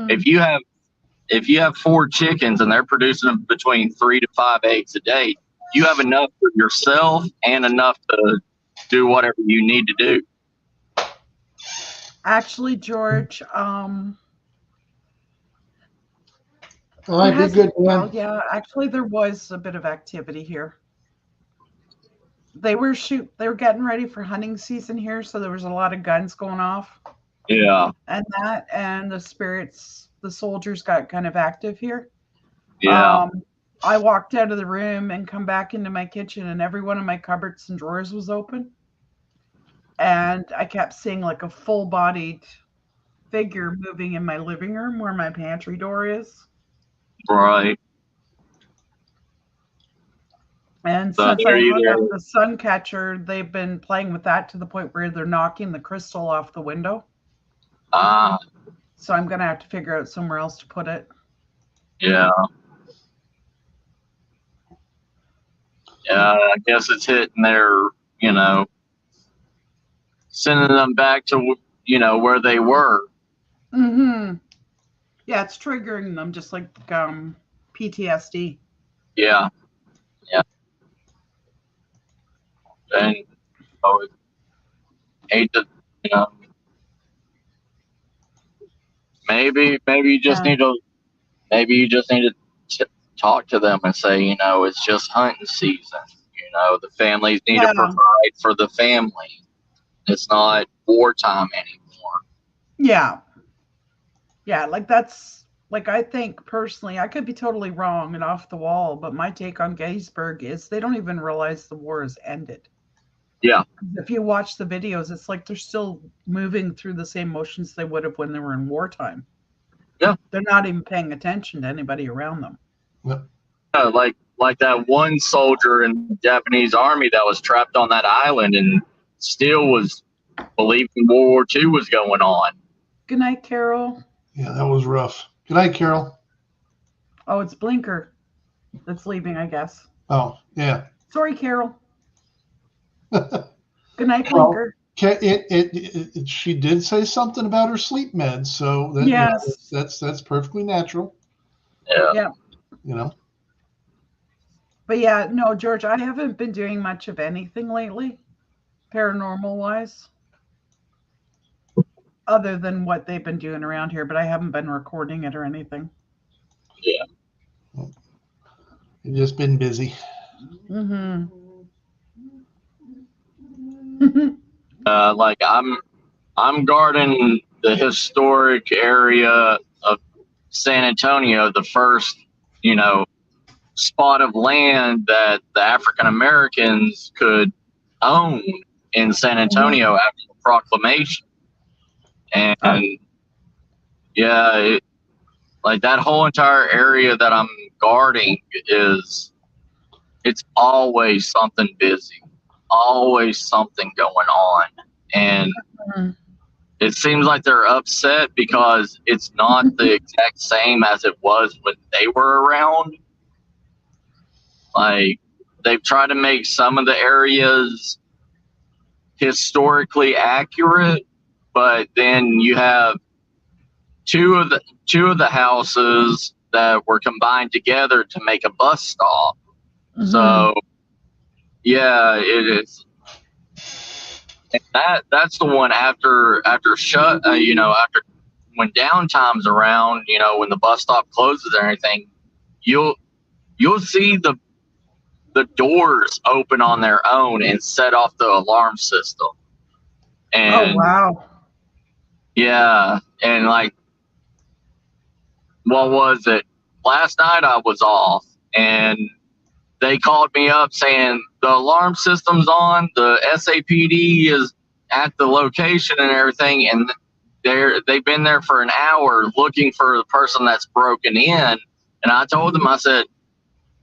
if you have 4 chickens and they're producing between 3 to 5 eggs a day, you have enough for yourself and enough to do whatever you need to do. Actually, George, actually there was a bit of activity here. They were getting ready for hunting season here, so there was a lot of guns going off. Yeah. And the soldiers got kind of active here. Yeah. I walked out of the room and come back into my kitchen, and every one of my cupboards and drawers was open. And I kept seeing like a full-bodied figure moving in my living room where my pantry door is. Right. And since I hung up the sun catcher, they've been playing with that to the point where they're knocking the crystal off the window. So I'm going to have to figure out somewhere else to put it. Yeah. Yeah, I guess it's hitting their, sending them back to, where they were. Mm-hmm. Yeah, it's triggering them just like PTSD. Yeah. Yeah. And hate to, maybe you just need to talk to them and say, it's just hunting season. The families need to provide for the family. It's not wartime anymore. Yeah. Yeah, I think personally, I could be totally wrong and off the wall, but my take on Gettysburg is they don't even realize the war has ended. Yeah. If you watch the videos, it's like they're still moving through the same motions they would have when they were in wartime. Yeah. They're not even paying attention to anybody around them. Yeah, like that one soldier in the Japanese army that was trapped on that island and still was believing World War II was going on. Good night, Carol. Yeah, that was rough. Good night, Carol. Oh, it's Blinker that's leaving, I guess. Oh, yeah. Sorry, Carol. Good night, Blinker. She did say something about her sleep meds, so yes, that's perfectly natural. Yeah. But yeah, no, George, I haven't been doing much of anything lately, paranormal wise. other than what they've been doing around here, but I haven't been recording it or anything. Yeah. You've just been busy. Mm-hmm. Like I'm guarding the historic area of San Antonio, the first, spot of land that the African Americans could own in San Antonio after the proclamation. And yeah, like that whole entire area that I'm guarding it's always something busy, always something going on. And it seems like they're upset because it's not the exact same as it was when they were around. Like, they've tried to make some of the areas historically accurate, but then you have two of the houses that were combined together to make a bus stop. So yeah, it is. And that's the one after after when downtime's around, when the bus stop closes and everything, you'll see the doors open on their own and set off the alarm system. And oh wow. yeah, and like, what was it? Last night I was off and they called me up saying the alarm system's on, the SAPD is at the location and everything, and they've been there for an hour looking for the person that's broken in. And I told them, I said,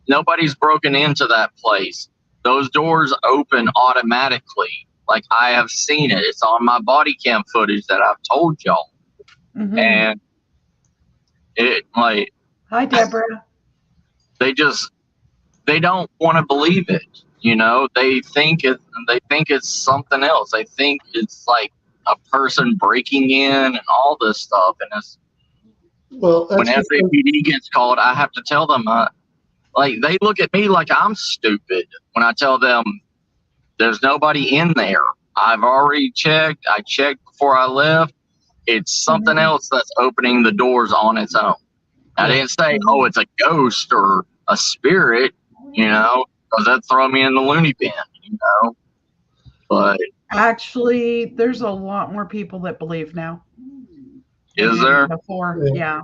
nobody's broken into that place. Those doors open automatically. Like, I have seen it. It's on my body cam footage that I've told y'all. And it, like, hi Deborah. They don't want to believe it. They think it's something else. They think it's like a person breaking in and all this stuff. And it's, when SAPD gets called, I have to tell them, like, they look at me like I'm stupid when I tell them there's nobody in there. I've already checked. I checked before I left. It's something else that's opening the doors on its own. I didn't say, oh, it's a ghost or a spirit, because that'd throw me in the loony bin, But actually, there's a lot more people that believe now. Is there? Before, yeah.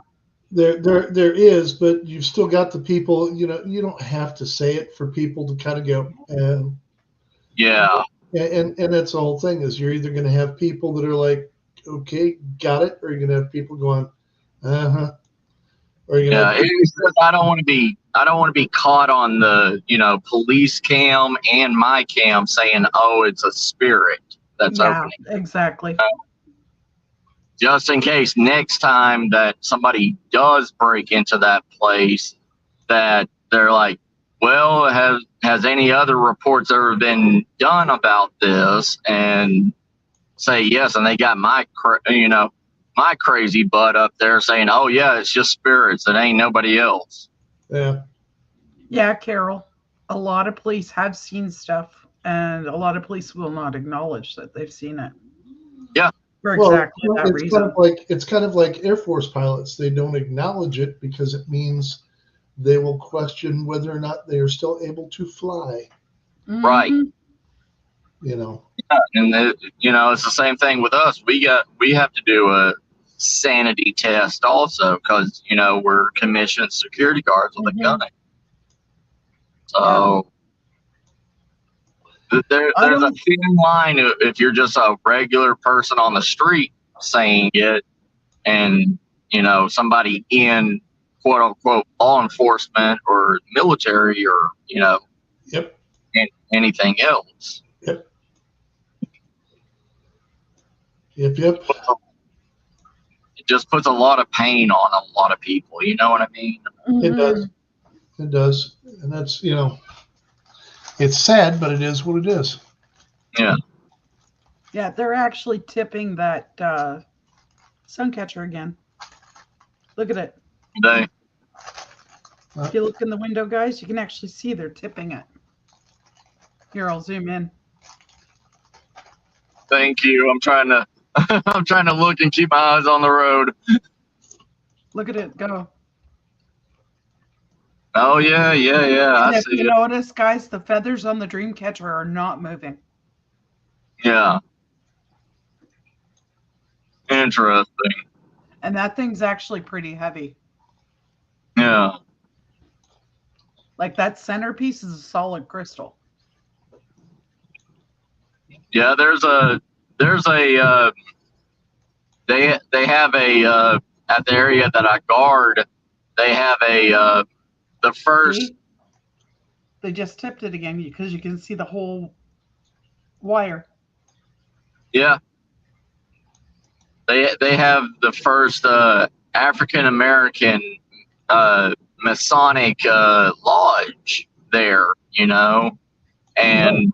There is, but you've still got the people. You don't have to say it for people to kind of go. Yeah. And that's the whole thing, is you're either going to have people that are like, okay, got it, or you're going to have people going, Or it's just, I don't want to be caught on the police cam and my cam saying, oh, it's a spirit that's opening. Exactly. Just in case next time that somebody does break into that place, that they're like, well, has any other reports ever been done about this? And say yes, and they got my crazy butt up there saying, oh yeah, it's just spirits, it ain't nobody else. Yeah, Carol, a lot of police have seen stuff, and a lot of police will not acknowledge that they've seen it. Yeah. For exactly that reason. It's kind of like Air Force pilots. They don't acknowledge it because it means they will question whether or not they are still able to fly. Right. Yeah, and it's the same thing with us. We have to do a sanity test also, because we're commissioned security guards with a gun. So there's a thin line if you're just a regular person on the street saying it, and somebody in quote unquote law enforcement or military or anything else. Yep. It just puts a lot of pain on a lot of people. You know what I mean? It does. And that's, it's sad, but it is what it is. Yeah. Yeah, they're actually tipping that suncatcher again. Look at it. If you look in the window, guys, you can actually see they're tipping it. Here, I'll zoom in. Thank you. I'm trying to I'm trying to look and keep my eyes on the road. Look at it go. Oh yeah. And I if see you it. notice, guys, the feathers on the dream catcher are not moving. Yeah. Interesting. And that thing's actually pretty heavy. Yeah. Like that centerpiece is a solid crystal. Yeah. There's a they have a at the area that I guard. They have a the first. See? They just tipped it again because you can see the whole wire. Yeah. They have the first African American Masonic lodge there, you know, and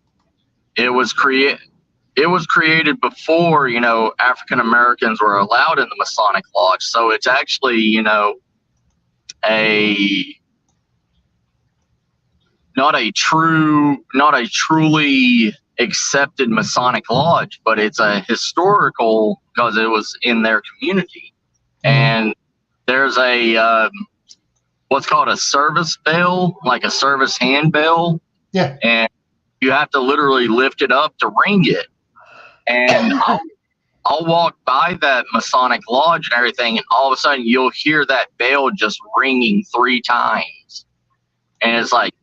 it was created before, you know, African Americans were allowed in the Masonic lodge. So it's actually, you know, not a truly accepted Masonic lodge, but it's a historical because it was in their community. And there's a what's called a service bell, like a service handbell. Yeah. And you have to literally lift it up to ring it. And I'll walk by that Masonic lodge and everything, and all of a sudden you'll hear that bell just ringing 3 times. And it's like,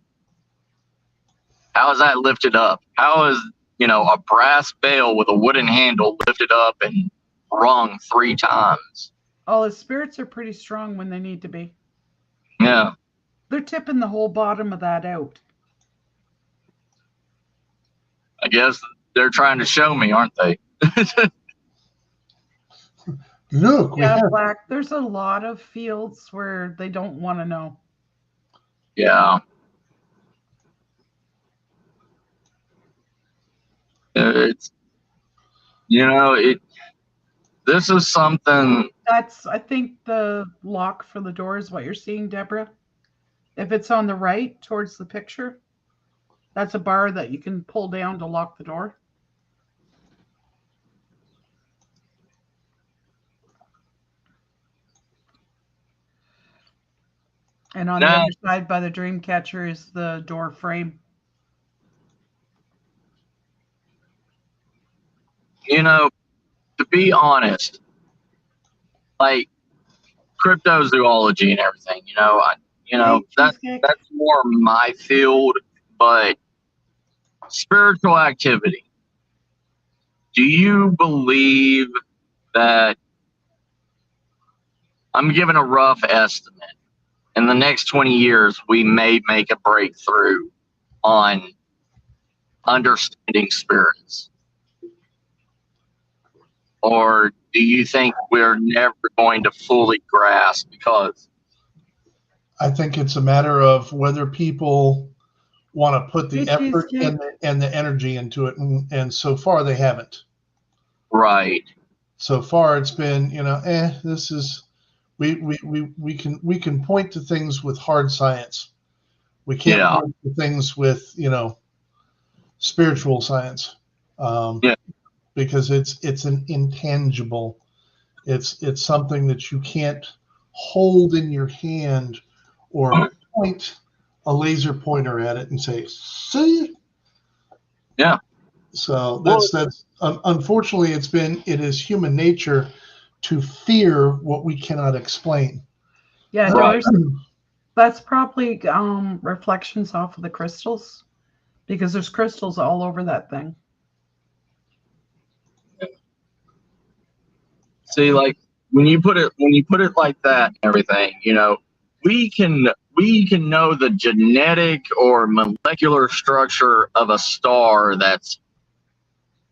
how is that lifted up? How is, you know, a brass bell with a wooden handle lifted up and rung 3 times? Oh, the spirits are pretty strong when they need to be. Yeah. They're tipping the whole bottom of that out. I guess they're trying to show me, aren't they? Look, Yeah, Black, there's a lot of fields where they don't want to know. Yeah. It's, you know, this is something. That's, I think the lock for the door is what you're seeing, Deborah. If it's on the right towards the picture, that's a bar that you can pull down to lock the door. And on the other side by the dream catcher is the door frame. You know, to be honest, like cryptozoology and everything, you know, that's more my field, but spiritual activity. Do you believe that, I'm giving a rough estimate, in the next 20 years, we may make a breakthrough on understanding spirits? Or do you think we're never going to fully grasp? Because I think it's a matter of whether people want to put the effort and the energy into it, and so far they haven't. Right. So far it's been, you know, this is, we can point to things with hard science. We can't point to things with, you know, spiritual science. Because it's an intangible. It's something that you can't hold in your hand or point a laser pointer at it and say, see? Yeah. So that's unfortunately it is human nature to fear what we cannot explain. Yeah, right. That's probably reflections off of the crystals, because there's crystals all over that thing. See, like when you put it like that and everything, you know, we can know the genetic or molecular structure of a star that's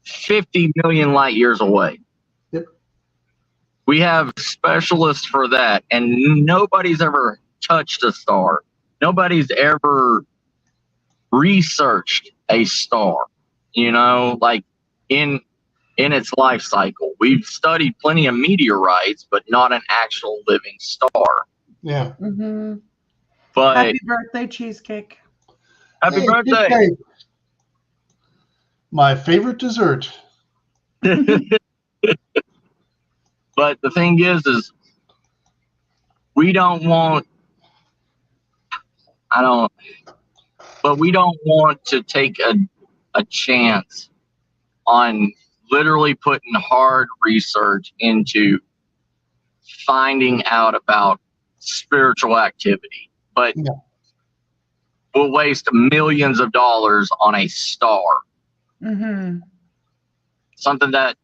50 million light years away. Yep. We have specialists for that, and nobody's ever touched a star. Nobody's ever researched a star, you know, like in its life cycle. We've studied plenty of meteorites, but not an actual living star. Yeah. Mm-hmm. But happy birthday, Cheesecake. Happy birthday. Cheesecake. My favorite dessert. But the thing is we don't want. But we don't want to take a chance on literally putting hard research into finding out about spiritual activity. But we'll waste millions of dollars on a star. Mm-hmm. Something that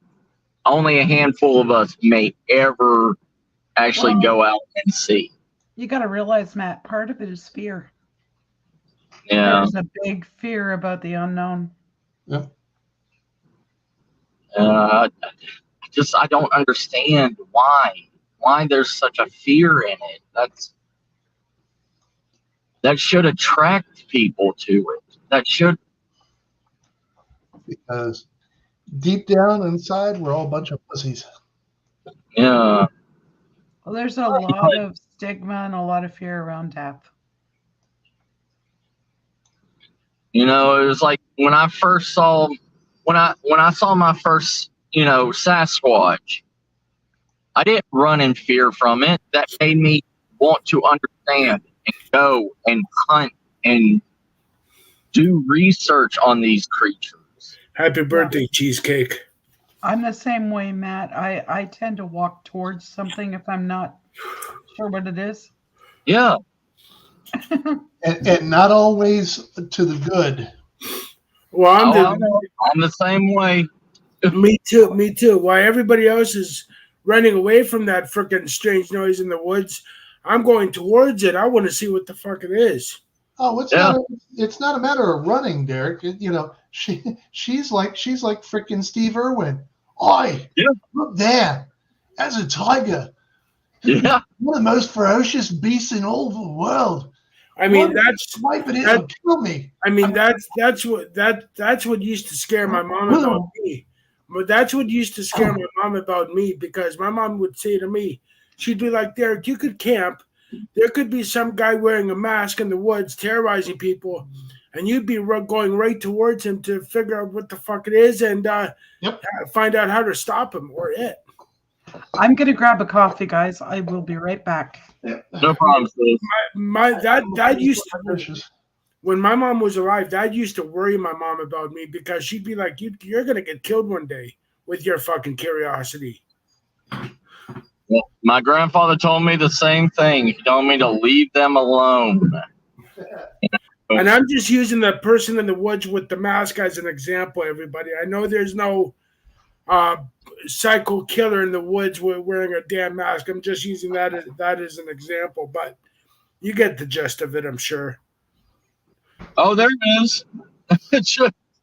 only a handful of us may ever actually go out and see. You got to realize, Matt, part of it is fear. Yeah. There's a big fear about the unknown. Yep. I don't understand why there's such a fear in it. That should attract people to it. That should. Because deep down inside, we're all a bunch of pussies. Yeah. Well, there's a lot of stigma and a lot of fear around death. You know, it was like when I saw my first, Sasquatch, I didn't run in fear from it. That made me want to understand and go and hunt and do research on these creatures. Happy birthday, cheesecake. I'm the same way, Matt. I tend to walk towards something if I'm not sure what it is. Yeah. and not always to the good. Well, I'm the same way. Me too. While everybody else is running away from that freaking strange noise in the woods, I'm going towards it. I want to see what the fuck it is. Oh, it's not a matter of running, Derek. You know, she's like freaking Steve Irwin. Oi, look there. That's a tiger. Yeah. One of the most ferocious beasts in all the world. I mean, it'll kill me. I mean, that's what used to scare my mom about me. But that's what used to scare my mom about me, because my mom would say to me, she'd be like, Derek, you could camp. There could be some guy wearing a mask in the woods terrorizing people, and you'd be going right towards him to figure out what the fuck it is and find out how to stop him or it. I'm going to grab a coffee, guys. I will be right back. No problem, sis. That used to, when my mom was alive, that used to worry my mom about me, because she'd be like, you're going to get killed one day with your fucking curiosity. Well, my grandfather told me the same thing. He told me to leave them alone. And I'm just using the person in the woods with the mask as an example, everybody. I know there's no psycho killer in the woods wearing a damn mask. I'm just using that as an example, but you get the gist of it, I'm sure. Oh, there it is.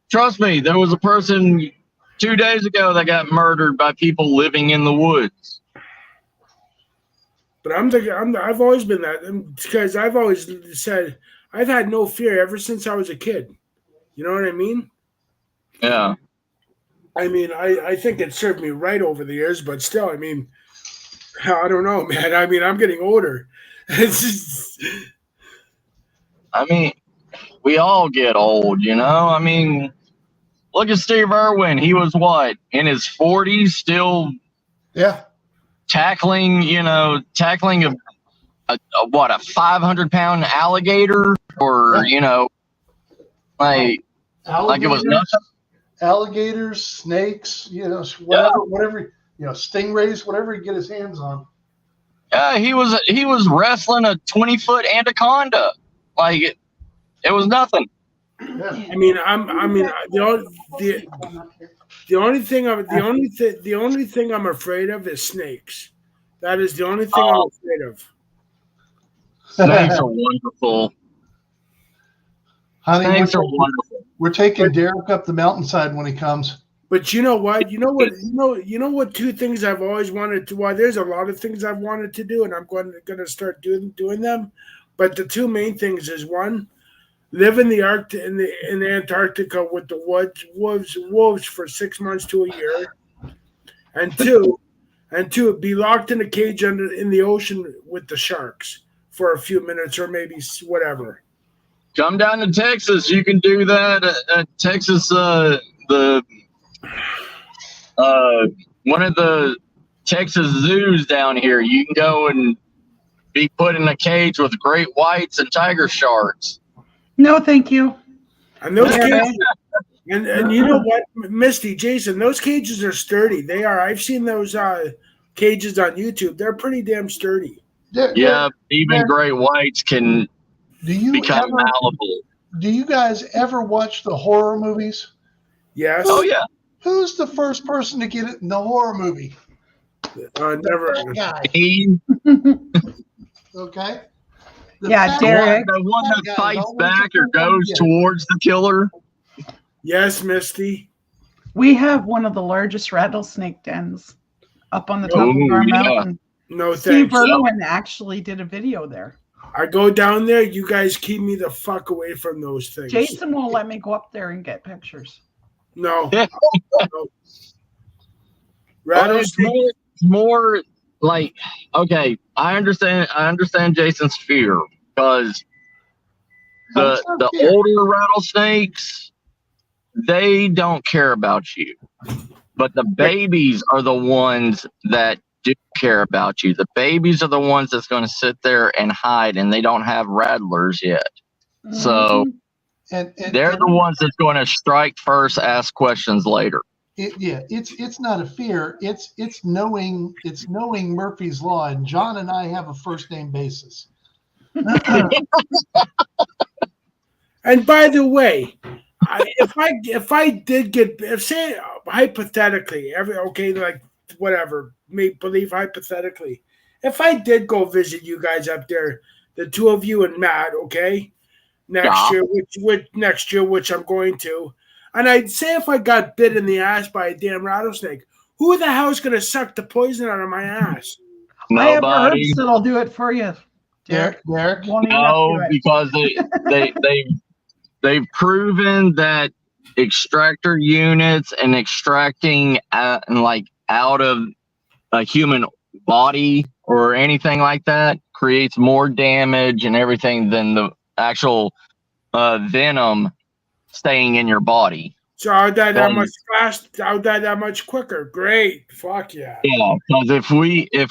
Trust me, there was a person 2 days ago that got murdered by people living in the woods. But I've always been that, because I've always said I've had no fear ever since I was a kid. You know what I mean? Yeah. I mean, I think it served me right over the years, but still, I mean, I don't know, man. I mean, I'm getting older. I mean, we all get old, you know? I mean, look at Steve Irwin. He was what, in his 40s, still tackling a 500-pound alligator, or like it was nothing. Alligators, snakes, whatever, stingrays, whatever he get his hands on. Yeah, he was wrestling a 20-foot anaconda. Like it was nothing. Yeah. I mean, the only thing I'm afraid of is snakes. That is the only thing I'm afraid of. Snakes are wonderful. Honey, Snakes are wonderful. We're taking Derek up the mountainside when he comes. But you know what? You know what? Two things I've always wanted to. Well, there's a lot of things I've wanted to do, and I'm going to start doing them. But the two main things is, one, live in the in Antarctica with the wolves for 6 months to a year, and two, be locked in a cage in the ocean with the sharks for a few minutes or maybe whatever. Come down to Texas. You can do that at Texas. The one of the Texas zoos down here. You can go and be put in a cage with great whites and tiger sharks. No, thank you. And those cages, and you know what, Misty, Jason, those cages are sturdy. They are. I've seen those cages on YouTube. They're pretty damn sturdy. Yeah, even great whites can become malleable. Do you guys ever watch the horror movies? Yes. Oh yeah. Who's the first person to get it in the horror movie? Never. Guy. Okay. Derek. The one that fights back or goes towards the killer. Yes, Misty. We have one of the largest rattlesnake dens up on the top of our mountain. No Steve thanks. Irwin actually did a video there. I go down there. You guys keep me the fuck away from those things. Jason won't let me go up there and get pictures. No. No. Rattlesnake. It's more like, okay, I understand Jason's fear because the older rattlesnakes, they don't care about you, but the babies are the ones that do care about you. The babies are the ones that's going to sit there and hide, and they don't have rattlers yet. So and they're the ones that's going to strike first, ask questions later. It's not a fear. It's knowing Murphy's Law, and John and I have a first name basis. And by the way, if I did get, say hypothetically, like whatever, make believe hypothetically, if I did go visit you guys up there, the two of you and Matt, okay, next year, which I'm going to. And I'd say if I got bit in the ass by a damn rattlesnake, who the hell's going to suck the poison out of my ass? I have herbs that'll do it for you. Derek? No, because they've proven that extractor units and extracting out of a human body or anything like that creates more damage and everything than the actual venom staying in your body. So I'll die that much fast. I'll die that much quicker. Great. Fuck yeah. Yeah, because if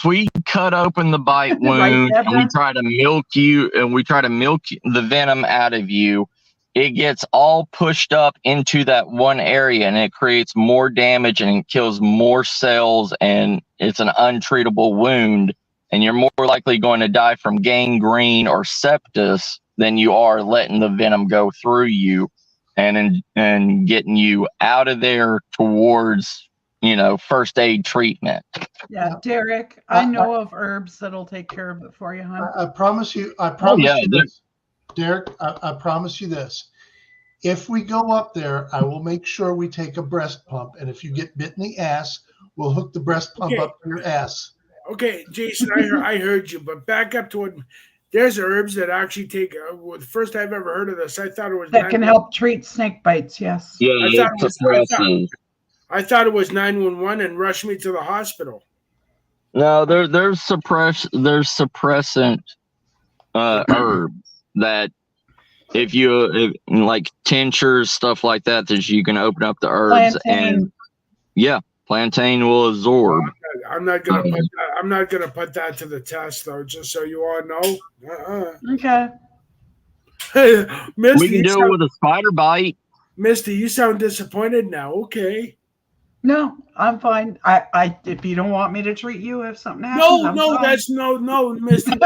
we cut open the bite wound and we try to milk the venom out of you, it gets all pushed up into that one area and it creates more damage and it kills more cells, and it's an untreatable wound, and you're more likely going to die from gangrene or sepsis than you are letting the venom go through you and getting you out of there towards, first aid treatment. Yeah, Derek, I know of herbs that'll take care of it for you, hon. I promise you this. Derek, I promise you this. If we go up there, I will make sure we take a breast pump, and if you get bit in the ass, we'll hook the breast pump up to your ass. Okay, Jason, I heard you, but back up to what. There's herbs that actually take. The first I've ever heard of this, I thought it was that can help treat snake bites. Yes. Yeah, I thought it was 911 and rushed me to the hospital. No, there's suppressant herbs that if like tinctures, stuff like that you can open up the herbs. Plantain. And plantain will absorb. I'm not gonna put that to the test though, just so you all know. Okay. Misty, we can do it with a spider bite. Misty, you sound disappointed now. Okay. No, I'm fine. I if you don't want me to treat you if something happens. No, Misty.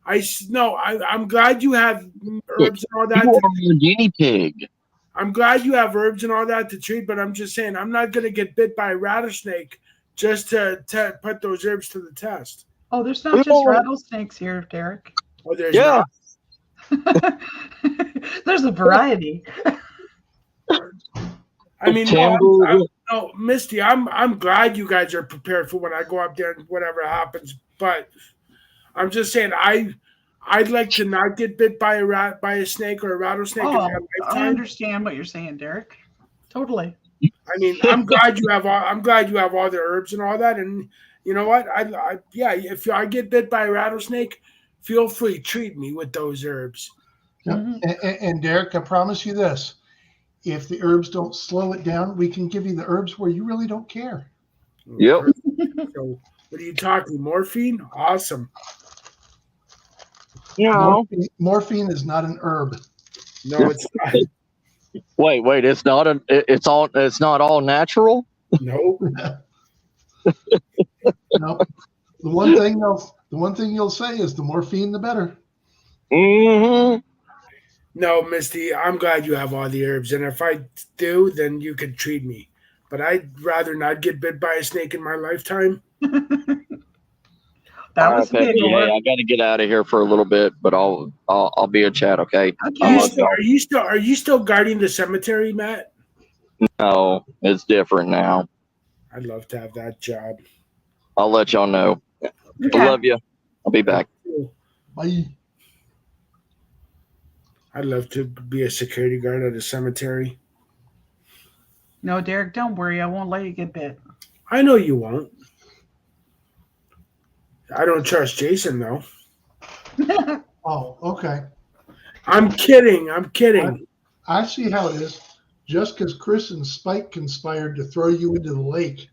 I'm glad you have herbs and all that. You are a guinea pig. I'm glad you have herbs and all that to treat, but I'm just saying I'm not going to get bit by a rattlesnake just to put those herbs to the test. Oh, there's not just rattlesnakes here, Derek. Oh, there's not. There's a variety. I mean, Misty, I'm glad you guys are prepared for when I go up there and whatever happens, but I'm just saying I'd like to not get bit by a snake or a rattlesnake. Oh, I understand what you're saying, Derek. Totally. I mean, I'm glad you have all the herbs and all that, and you know what? If I get bit by a rattlesnake, feel free to treat me with those herbs. And Derek, I promise you this: if the herbs don't slow it down, we can give you the herbs where you really don't care. Yep. So, what are you talking? Morphine? Awesome. No. Morphine is not an herb. No, it's not. Wait. It's not It's not all natural. Nope. No. The one thing you'll say is the morphine, the better. Mm-hmm. No, Misty, I'm glad you have all the herbs. And if I do, then you could treat me. But I'd rather not get bit by a snake in my lifetime. That was a big Hey, one. I got to get out of here for a little bit, but I'll be a chat. Okay. Okay. Are you still guarding the cemetery, Matt? No, it's different now. I'd love to have that job. I'll let y'all know. Okay. I love you. I'll be back. Bye. I'd love to be a security guard at a cemetery. No, Derek, don't worry. I won't let you get bit. I know you won't. I don't trust Jason, though. Oh, okay. I'm kidding. I see how it is. Just because Chris and Spike conspired to throw you into the lake.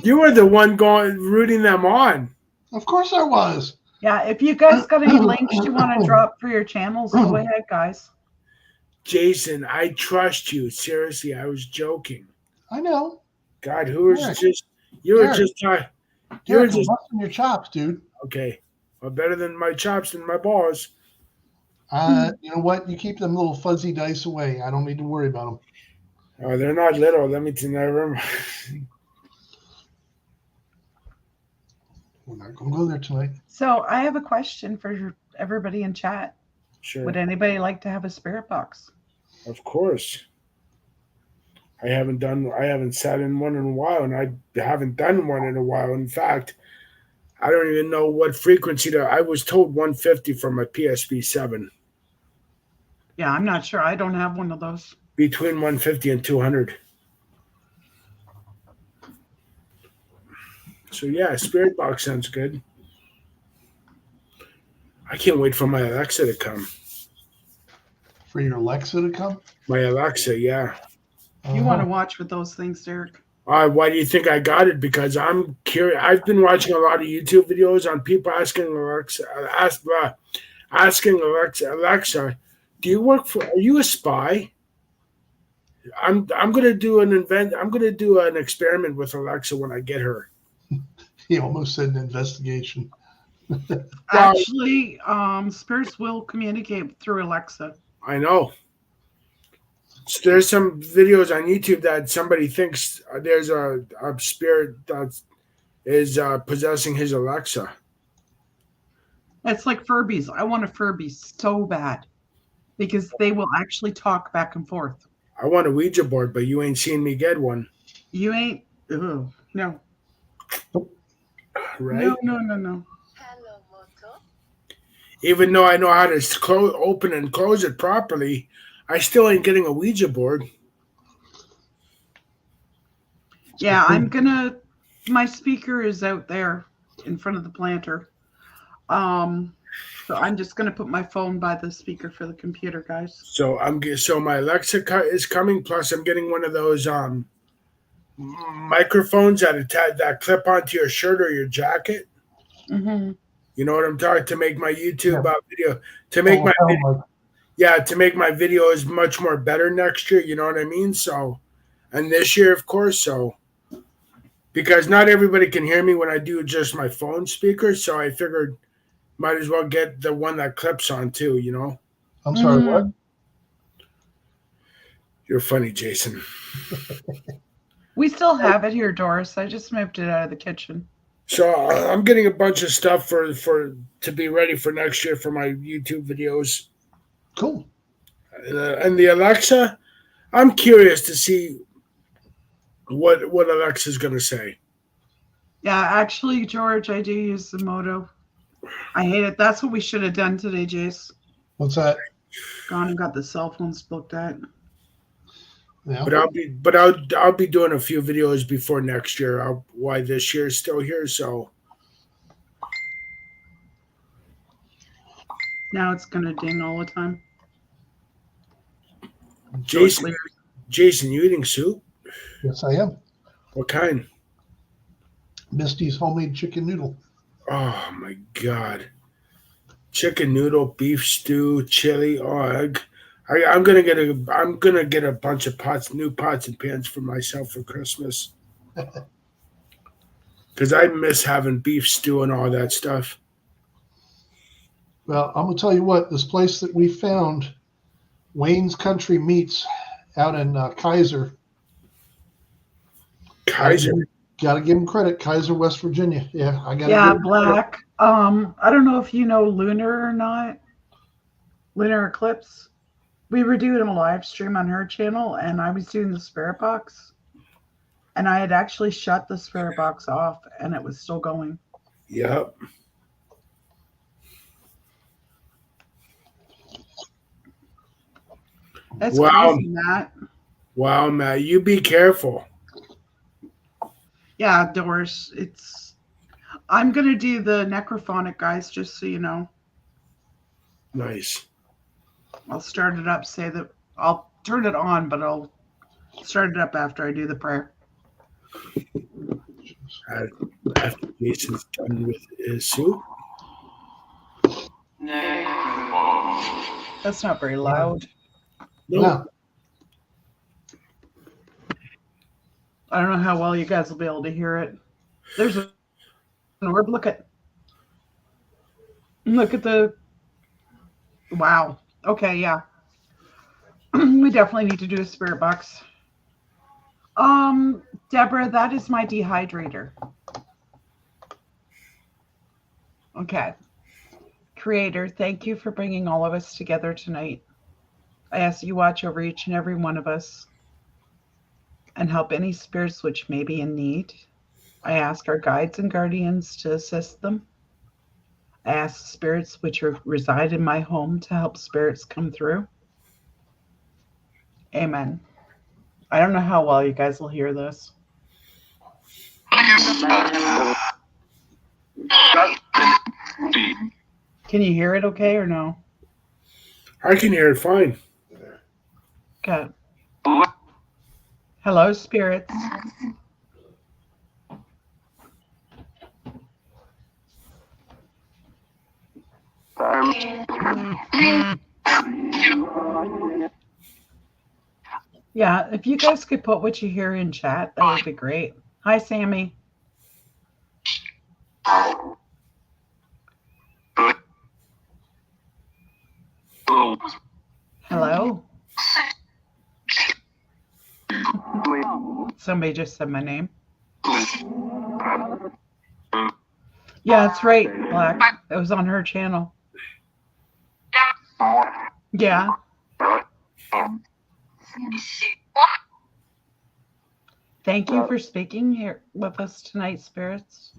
You were the one rooting them on. Of course I was. Yeah, if you guys got any links you want to drop for your channels, go ahead, guys. Jason, I trust you. Seriously, I was joking. I know. God, you were just busting your chops, dude. Okay. Well, better than my chops and my balls. You know what? You keep them little fuzzy dice away. I don't need to worry about them. Oh, they're not little. Let me tell you. We're not going to go there tonight. So I have a question for everybody in chat. Sure. Would anybody like to have a spirit box? Of course. I haven't sat in one in a while, and I haven't done one in a while. In fact, I don't even know what frequency I was told 150 from my PSP 7. Yeah, I'm not sure. I don't have one of those. Between 150 and 200. So yeah, spirit box sounds good. I can't wait for my Alexa to come. For your Alexa to come? My Alexa, yeah. You want to watch with those things, Derek? Why do you think I got it? Because I'm curious. I've been watching a lot of YouTube videos on people asking Alexa, do you work for? Are you a spy? I'm gonna do an experiment with Alexa when I get her. He almost said an investigation. Actually, spirits will communicate through Alexa. I know. There's some videos on YouTube that somebody thinks there's a spirit that is possessing his Alexa. It's like Furbies. I want a Furby so bad because they will actually talk back and forth. I want a Ouija board, but you ain't seen me get one. You ain't? Ugh, no. Right? No. Even though I know how to open and close it properly, I still ain't getting a Ouija board. Yeah, my speaker is out there in front of the planter. So I'm just gonna put my phone by the speaker for the computer, guys. So my Alexa is coming. Plus, I'm getting one of those microphones that clip onto your shirt or your jacket. Mm-hmm. You know what I'm talking, to make my YouTube video to make my videos much more better next year. You know what I mean? So, and this year, of course. So, because not everybody can hear me when I do just my phone speaker, so I figured might as well get the one that clips on too. You know? I'm sorry. What? You're funny, Jason. We still have it here, Doris. I just moved it out of the kitchen. So I'm getting a bunch of stuff to be ready for next year for my YouTube videos. Cool. And the Alexa, I'm curious to see what Alexa's going to say. Yeah, actually, George, I do use the Moto. I hate it. That's what we should have done today, Jace. What's that? Gone and got the cell phones looked at. Yeah. But I'll be doing a few videos before next year. Why this year is still here. So now it's gonna ding all the time. Jason, you eating soup? Yes, I am. What kind? Misty's homemade chicken noodle. Oh my God. Chicken noodle, beef stew, chili. I'm gonna get a bunch of new pots and pans for myself for Christmas. Because I miss having beef stew and all that stuff. Well, I'm gonna tell you what. This place that we found, Wayne's Country Meats, out in Kaiser. Kaiser. Got to give him credit, Kaiser, West Virginia. Yeah, I got. Yeah, Black. I don't know if you know Lunar or not. Lunar Eclipse. We were doing a live stream on her channel, and I was doing the spirit box, and I had actually shut the spirit box off, and it was still going. Yep. That's crazy, Matt. Wow, Matt, you be careful. Yeah, Doris, I'm going to do the necrophonic, guys, just so you know. Nice. I'll start it up, I'll turn it on, but I'll start it up after I do the prayer. After Jason's done with his soup. That's not very loud. No. I don't know how well you guys will be able to hear it. There's an orb. Look at the. Wow. Okay, yeah. We definitely need to do a spirit box. Deborah, that is my dehydrator. Okay. Creator, thank you for bringing all of us together tonight. I ask you watch over each and every one of us and help any spirits which may be in need. I ask our guides and guardians to assist them. I ask spirits which reside in my home to help spirits come through. Amen. I don't know how well you guys will hear this. Can you hear it okay or no? I can hear it fine. Okay. Hello, spirits. Yeah, if you guys could put what you hear in chat, that would be great. Hi, Sammy. Hello. Somebody just said my name. Yeah, that's right, Black. It was on her channel. Yeah. Thank you for speaking here with us tonight, spirits.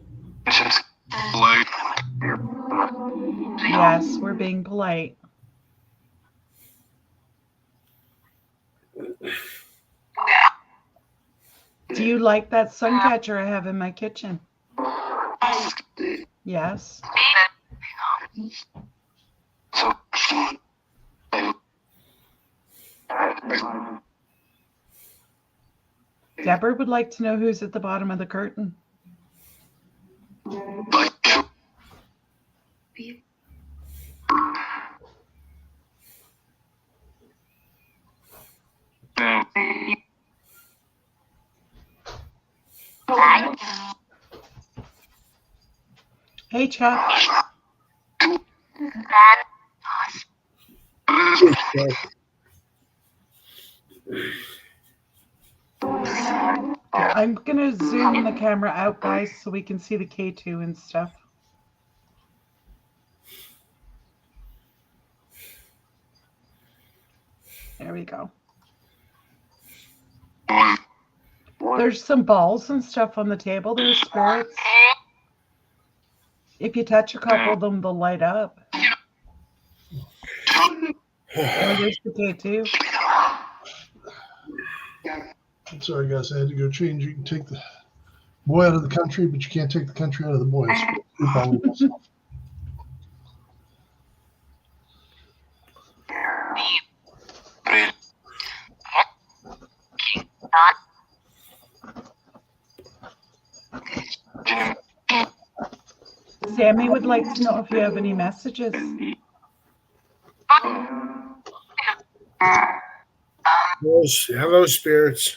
Yes, we're being polite. Do you like that sun catcher I have in my kitchen? Yes. Deborah would like to know who's at the bottom of the curtain. Hey, Chuck. I'm going to zoom the camera out, guys, so we can see the K2 and stuff. There we go. There's some balls and stuff on the table. There's spirits. If you touch a couple of them, they'll light up. Oh, there's the K2. I'm sorry, guys. I had to go change. You can take the boy out of the country, but you can't take the country out of the boy. Sammy would like to know if you have any messages. Hello, spirits.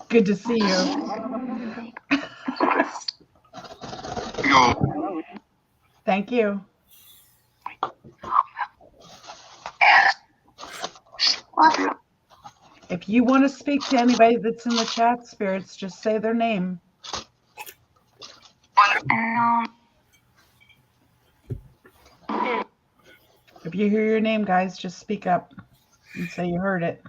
Good to see you. Thank you. If you want to speak to anybody that's in the chat, spirits, just say their name. If you hear your name, guys, just speak up and say you heard it.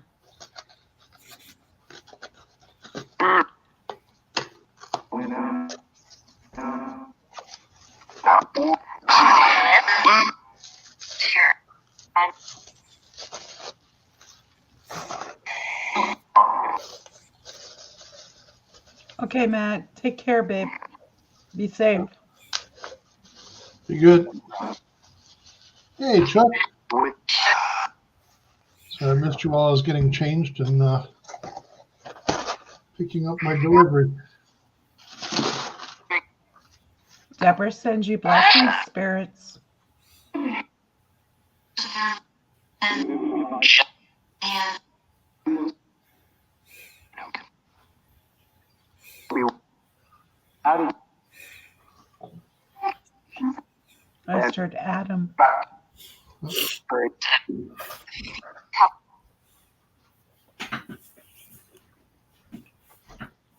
Okay, Matt. Take care, babe. Be safe. Be good. Hey, Chuck. So I missed you while I was getting changed and picking up my delivery. Deborah sends you blessings, spirits. I just heard Adam.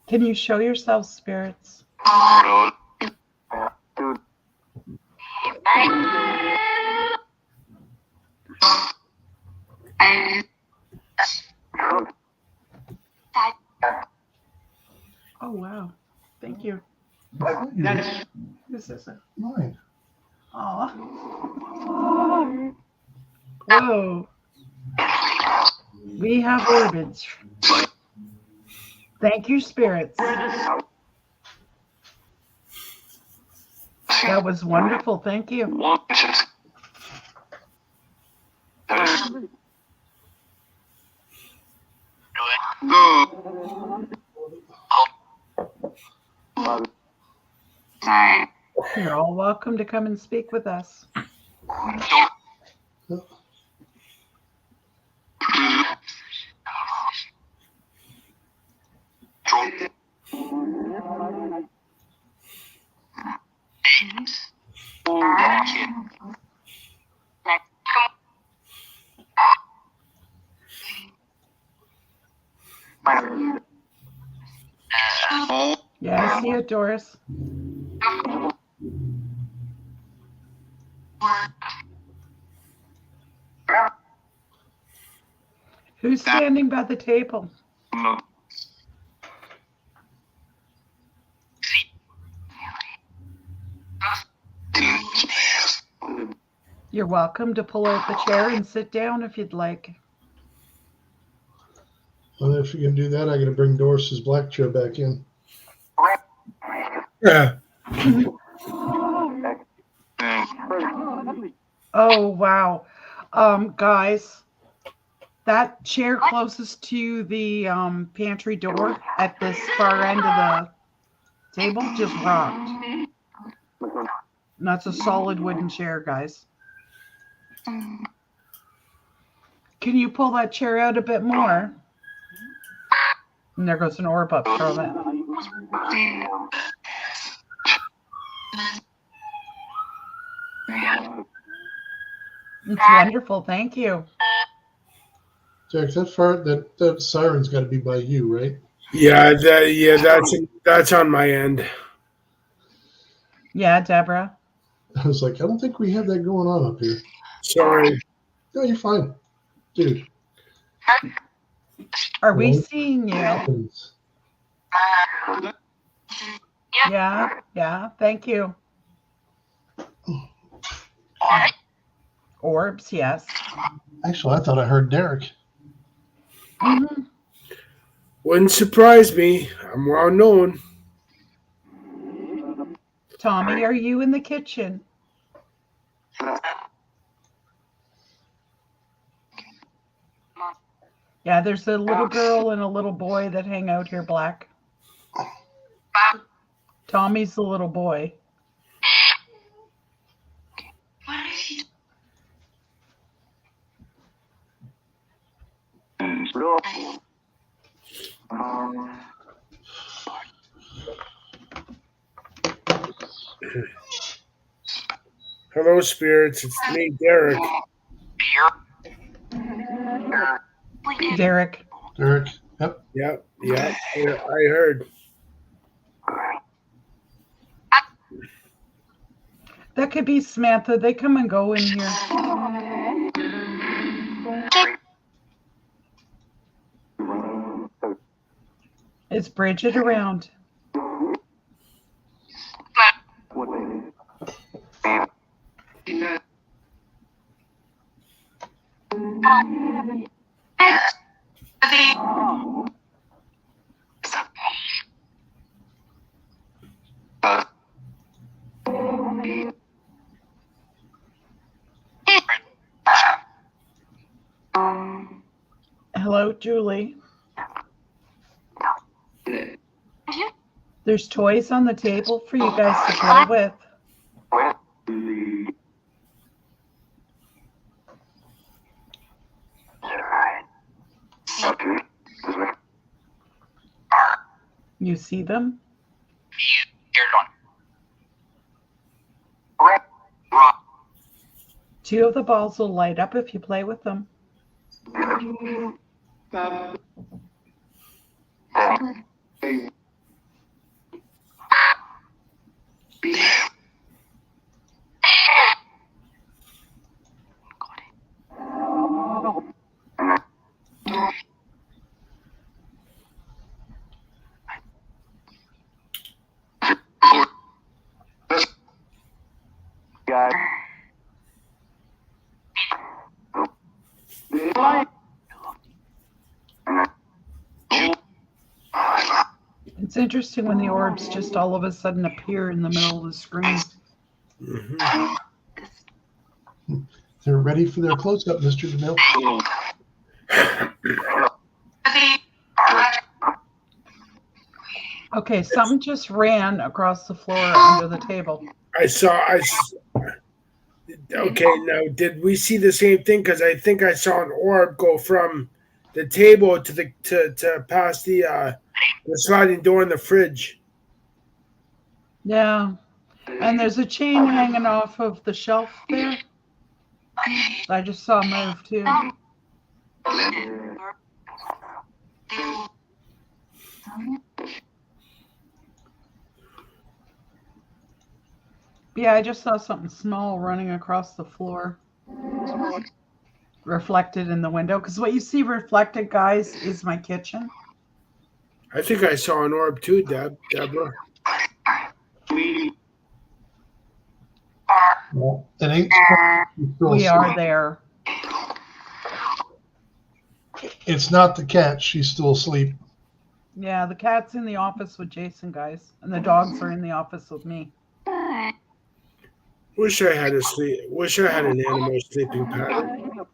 Can you show yourself, spirits? Oh, wow. Thank you. This isn't mine. Aw. Whoa. We have orbits. Thank you, spirits. That was wonderful. Thank you. You're all welcome to come and speak with us. Yeah, I see it, Doris. Who's standing by the table? You're welcome to pull out the chair and sit down if you'd like. Well, if you can do that, I got to bring Doris's black chair back in. Yeah. Oh, wow. Guys, that chair closest to the pantry door at this far end of the table just rocked. And that's a solid wooden chair, guys. Can you pull that chair out a bit more? And there goes an orb up from it. It's wonderful. Thank you. Jack, that siren's got to be by you, right? Yeah, that's on my end. Yeah, Deborah. I was like, I don't think we have that going on up here. Sorry. No, you're fine. Dude. Are we seeing you? Yeah. Thank you. Orbs, yes. Actually, I thought I heard Derek. Mm-hmm. Wouldn't surprise me. I'm well known. Tommy, are you in the kitchen? Yeah, there's a little girl and a little boy that hang out here, Black. Tommy's the little boy. Hello, spirits. It's me, Derek. Derek. Derek. Yep. Yep. I heard. That could be Samantha. They come and go in here. Is Bridget around? Hello, Julie. There's toys on the table for you guys to play with. You see them? Two of the balls will light up if you play with them. It's interesting when the orbs just all of a sudden appear in the middle of the screen. Mm-hmm. They're ready for their close-up, Mr. DeMille. Okay, something just ran across the floor under the table. Okay, now did we see the same thing? Because I think I saw an orb go from the table to past the sliding door in the fridge. Yeah, and there's a chain hanging off of the shelf there. I just saw move too. Yeah, I just saw something small running across the floor, reflected in the window. Because what you see reflected, guys, is my kitchen. I think I saw an orb too, Deborah. Well, it ain't. We are there. It's not the cat. She's still asleep. Yeah, the cat's in the office with Jason, guys, and the dogs are in the office with me. Wish I had an animal sleeping pattern.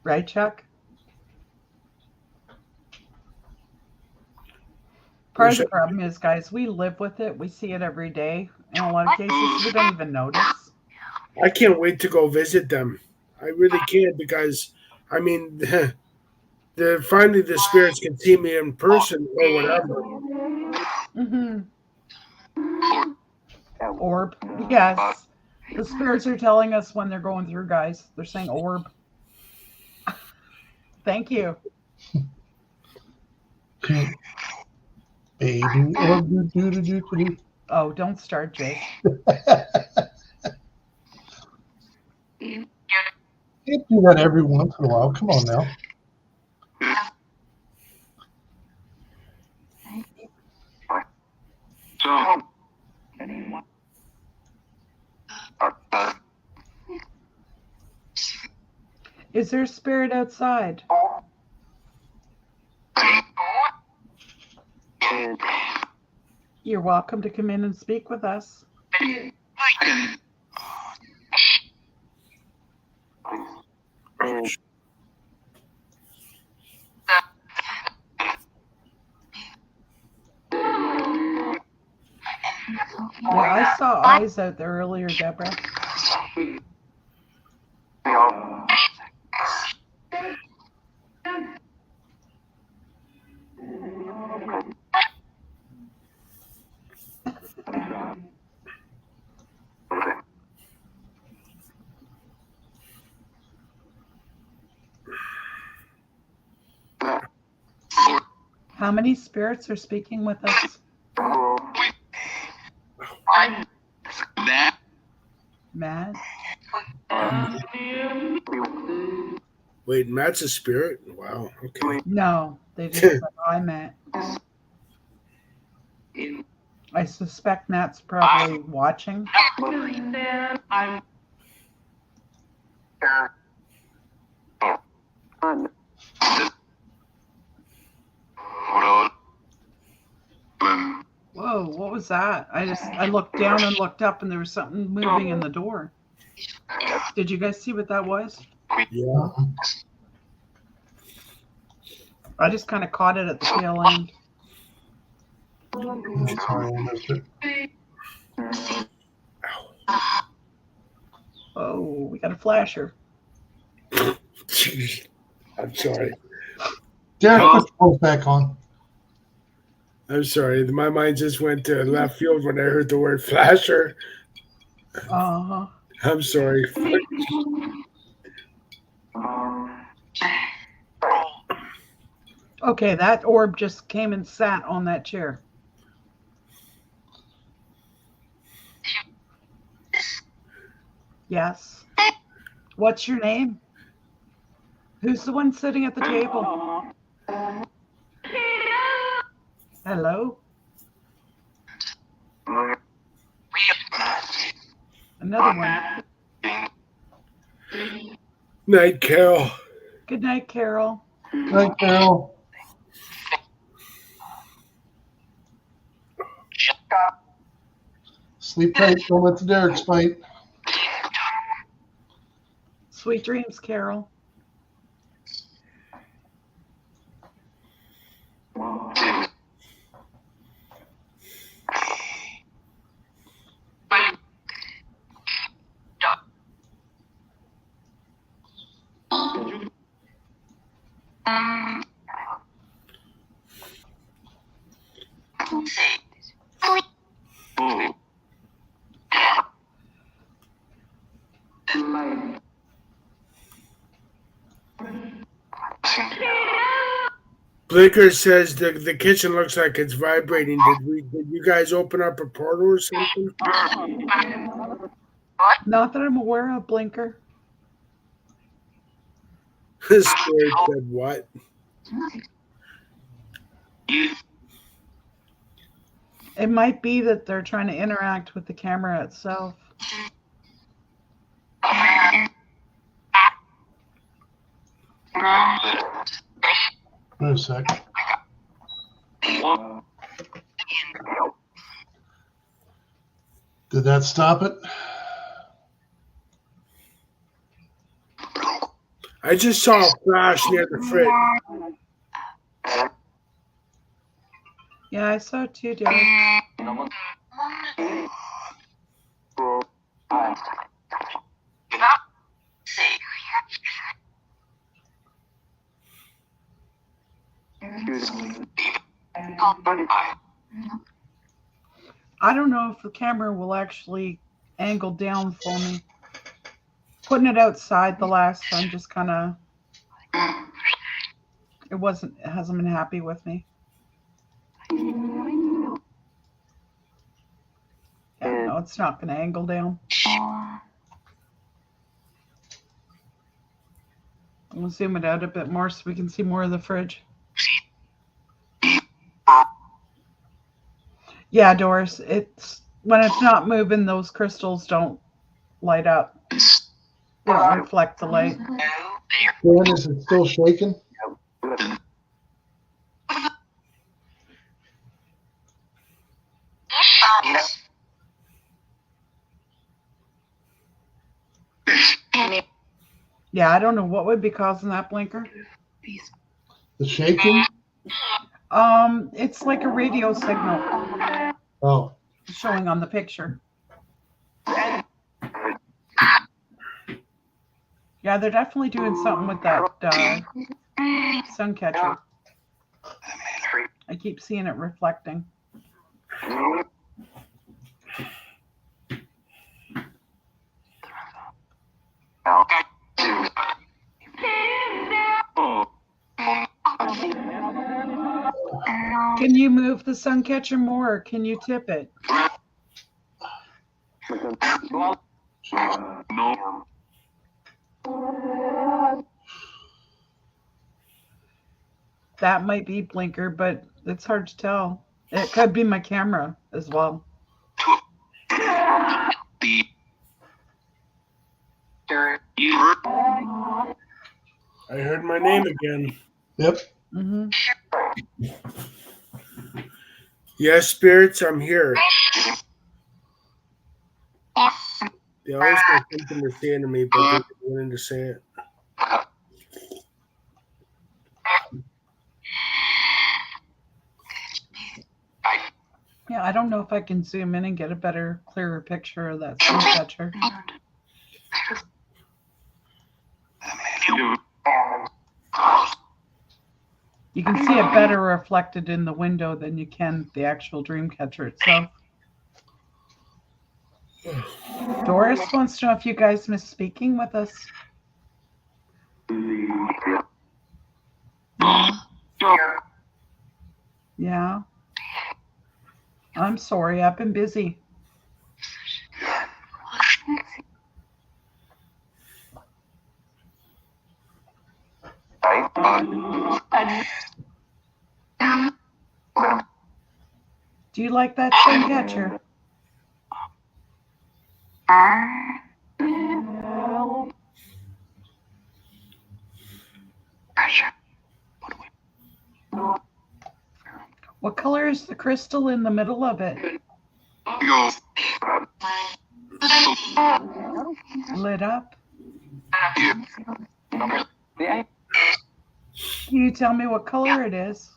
Right, Chuck? Part of the problem is, guys, we live with it. We see it every day. In a lot of cases, we don't even notice. I can't wait to go visit them. I really can't, because, I mean, finally the spirits can see me in person or whatever. Mm-hmm. Orb. Yes. The spirits are telling us when they're going through, guys. They're saying orb. Thank you. Baby orb. Do. Oh, don't start, Jay. Can't do that every once in a while. Come on now. Is there a spirit outside? You're welcome to come in and speak with us. Yeah, I saw eyes out there earlier, Deborah. How many spirits are speaking with us? Matt? Wait, Matt's a spirit? Wow. Okay. No, they just said hi, Matt. I suspect Matt's probably watching. Whoa, what was that? I looked down and looked up and there was something moving in the door. Did you guys see what that was? Yeah. I just kind of caught it at the tail end. I'm sorry, I missed it. Oh, we got a flasher. I'm sorry. Derek, put the clothes back on. I'm sorry. My mind just went to left field when I heard the word flasher. Uh-huh. I'm sorry. Okay, that orb just came and sat on that chair. Yes. What's your name? Who's the one sitting at the table? Hello? Another one. Night, Carol. Good night, Carol. Night, Carol. Sleep tight. Don't let the Derek's bite. Sweet dreams, Carol. Blinker says the kitchen looks like it's vibrating. Did you guys open up a portal or something? Not that I'm aware of, Blinker. The spirit said what? It might be that they're trying to interact with the camera itself. Wait a sec. Did that stop it? I just saw a flash near the fridge. Yeah, I saw it too, Derek. I don't know if the camera will actually angle down for me. Putting it outside the last time just kind of, it hasn't been happy with me. Yeah, no, it's not going to angle down. We'll zoom it out a bit more so we can see more of the fridge. Yeah, Doris, it's when it's not moving, those crystals don't light up. They don't reflect the light. Dan, is it still shaking? Yeah, I don't know what would be causing that, Blinker. The shaking? It's like a radio signal. Oh. showing on the picture. Yeah, they're definitely doing something with that sun catcher. I keep seeing it reflecting. Can you move the sun catcher more, or can you tip it? That might be Blinker, but it's hard to tell. It could be my camera as well. I heard my name again. Yep. Mm-hmm. Yes, spirits, I'm here. They always got something to say to me, but they're not willing to say it. Yeah, I don't know if I can zoom in and get a better, clearer picture of that sun catcher. You can see it better reflected in the window than you can the actual dream catcher itself. Doris wants to know if you guys miss speaking with us. Yeah. I'm sorry, I've been busy. Do you like that sun catcher? What color is the crystal in the middle of it? Lit up? Can you tell me what color it is?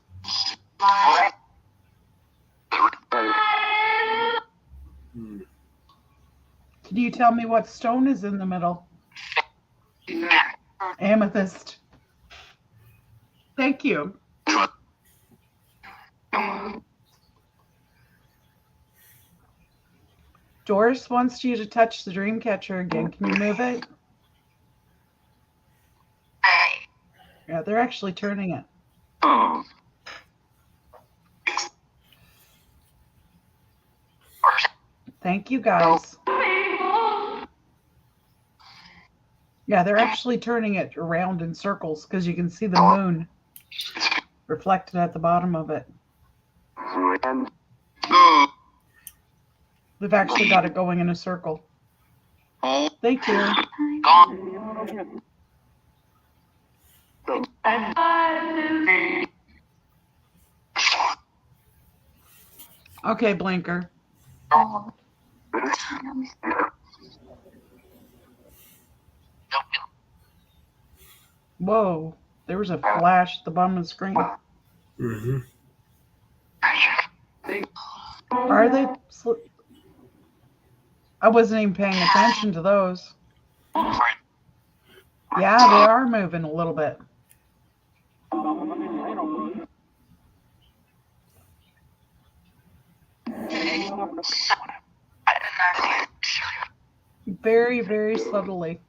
Can you tell me what stone is in the middle? Amethyst. Thank you. Doris wants you to touch the dream catcher again. Can you move it? Yeah, they're actually turning it. Thank you, guys. Yeah, they're actually turning it around in circles because you can see the moon reflected at the bottom of it. They've actually got it going in a circle. Thank you. Okay, Blinker. Whoa, there was a flash at the bottom of the screen. Mm-hmm. Are they? I wasn't even paying attention to those. Yeah, they are moving a little bit. Very, very subtly.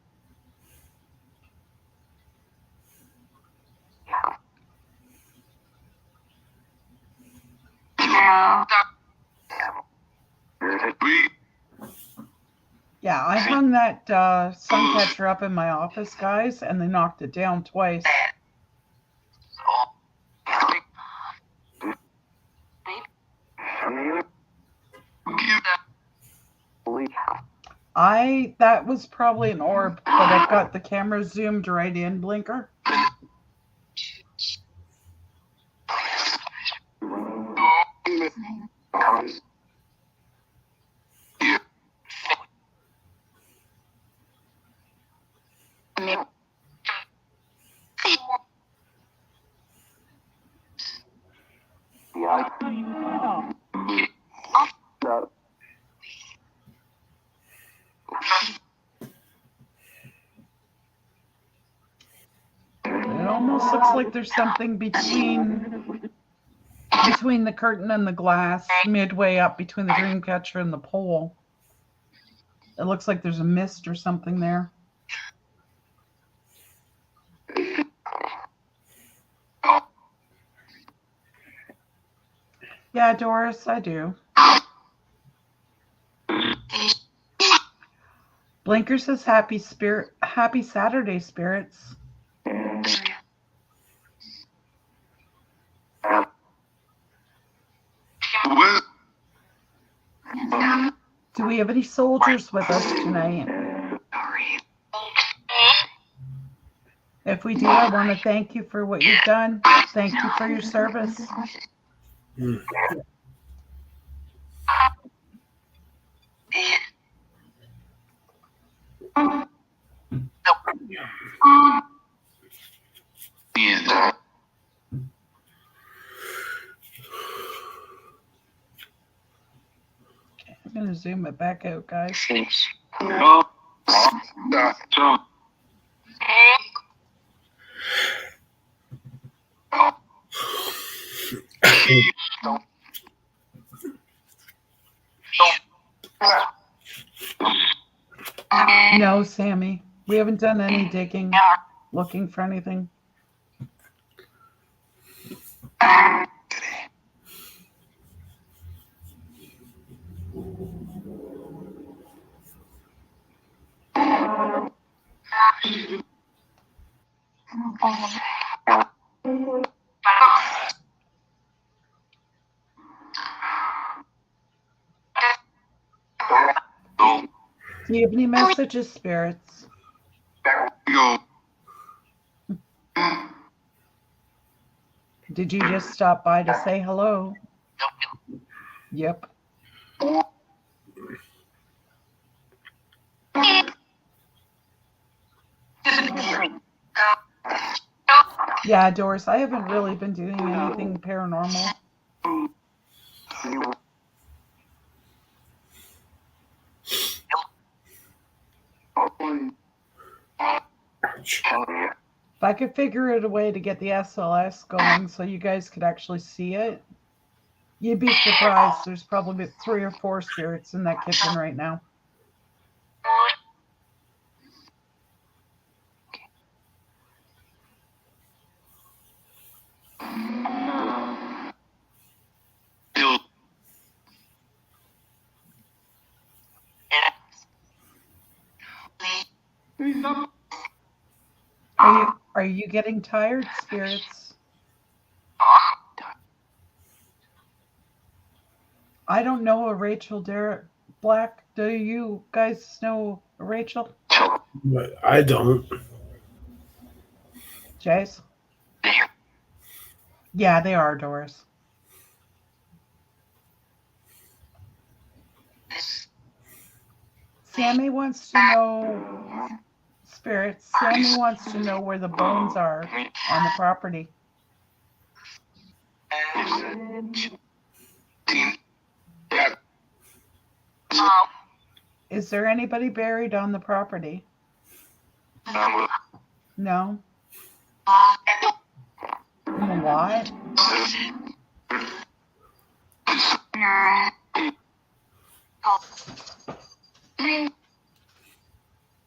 Yeah, I hung that sun catcher up in my office, guys, and they knocked it down twice. That was probably an orb, but I've got the camera zoomed right in, Blinker. like there's something between the curtain and the glass, midway up between the dream catcher and the pole. It looks like there's a mist or something there. Yeah, Doris, I do. Blinker says happy Saturday, spirits. Do we have any soldiers with us tonight? If we do, I want to thank you for what you've done. Thank you for your service. I'm going to zoom it back out, guys. No, Sammy. We haven't done any digging, looking for anything. Do you have any messages, spirits? Did you just stop by to say hello? Yep. Yeah, Doris, I haven't really been doing anything paranormal. If I could figure out a way to get the SLS going so you guys could actually see it, you'd be surprised. There's probably 3 or 4 spirits in that kitchen right now. Are you getting tired, spirits? I don't know a Rachel Derek Black. Do you guys know a Rachel? I don't. Jace? Yeah, they are, Doris. Sammy wants to know, spirits, Sammy wants to know where the bones are on the property. Is there anybody buried on the property? No? What?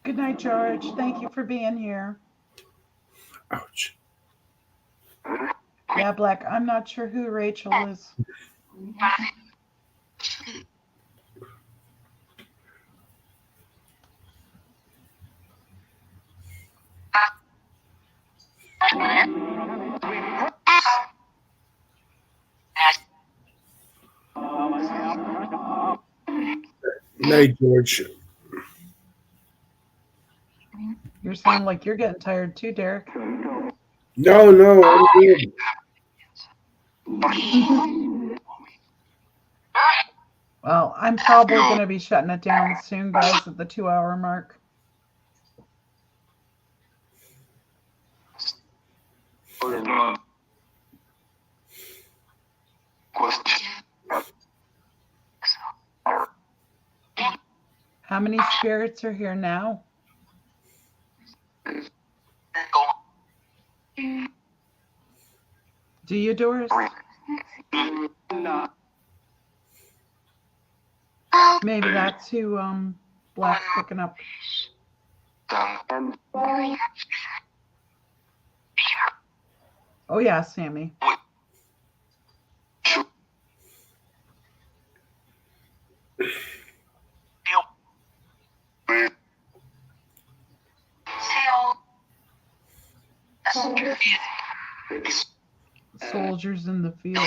Good night, George. Thank you for being here. Ouch. Yeah, Black, I'm not sure who Rachel is. Night, George. You sound like you're getting tired too, Derek. No, I'm good. Well, I'm probably going to be shutting it down soon, guys, at the 2-hour mark. How many spirits are here now? Do you, Doris? Maybe that's who Black's picking up. Oh yeah, Sammy. Soldiers in the field.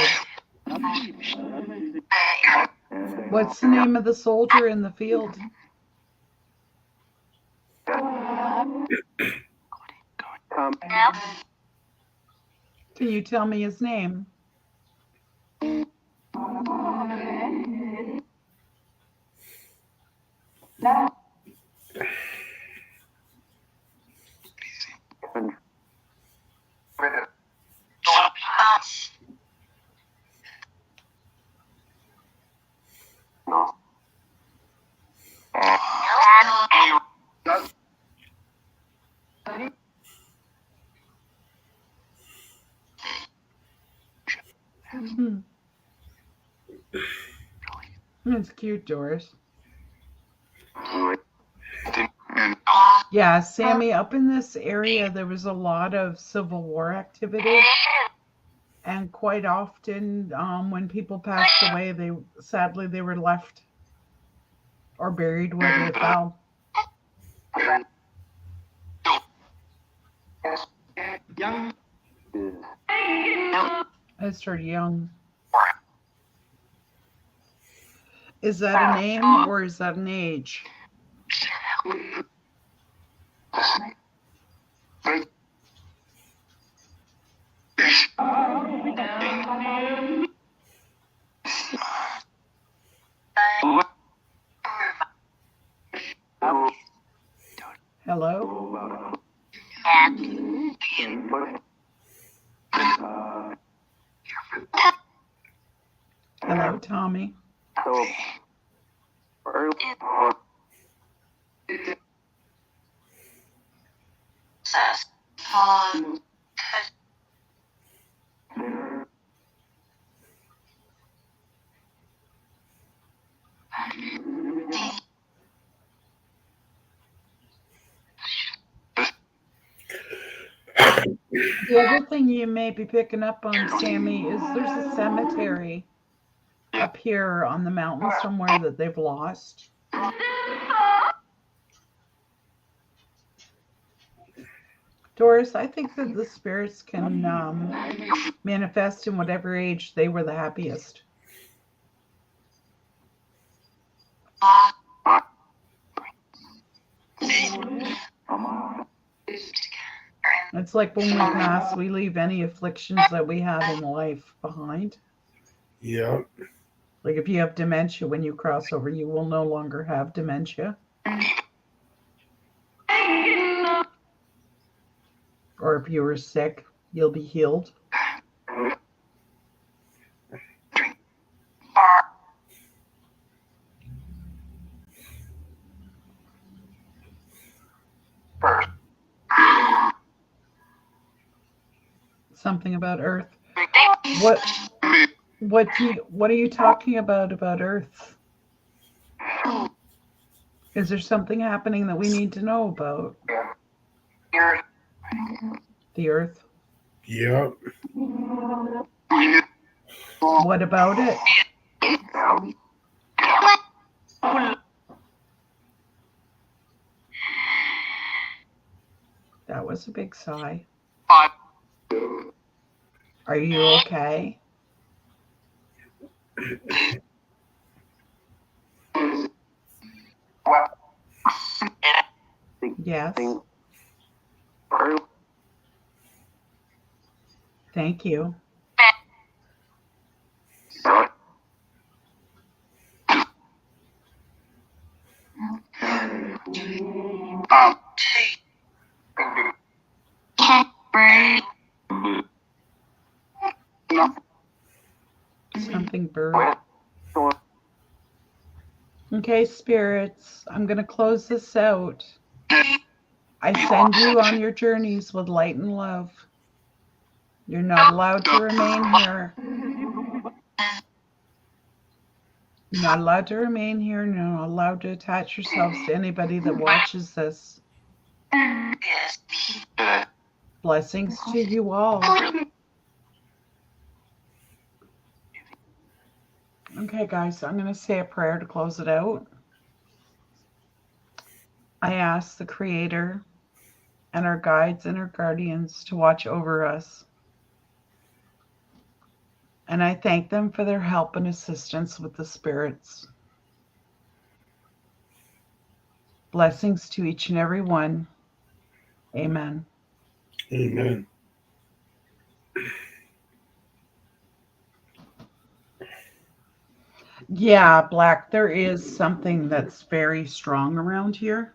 What's the name of the soldier in the field? Can you tell me his name? It's cute, Doris. Yeah, Sammy, up in this area, there was a lot of Civil War activity. And quite often, when people passed away, sadly they were left or buried where they fell. Mr. Young. Is that a name or is that an age? Hello? Hello, Tommy. The other thing you may be picking up on, Sammy, is there's a cemetery up here on the mountain somewhere that they've lost. Doris, I think that the spirits can manifest in whatever age they were the happiest. It's like when we pass, we leave any afflictions that we have in life behind. Yeah. Like if you have dementia, when you cross over, you will no longer have dementia. Or if you were sick, you'll be healed. Something about Earth. What are you talking about Earth? Is there something happening that we need to know about? The Earth? Yep. What about it? That was a big sigh. Are you okay? Yes. Thank you. Something bird. Okay, spirits, I'm going to close this out. I send you on your journeys with light and love. You're not allowed to remain here. You're not allowed to remain here. You're not allowed to attach yourselves to anybody that watches this. Blessings to you all. Okay, guys, I'm going to say a prayer to close it out. I ask the Creator and our guides and our guardians to watch over us. And I thank them for their help and assistance with the spirits. Blessings to each and every one. Amen. Amen. Yeah, Black, there is something that's very strong around here.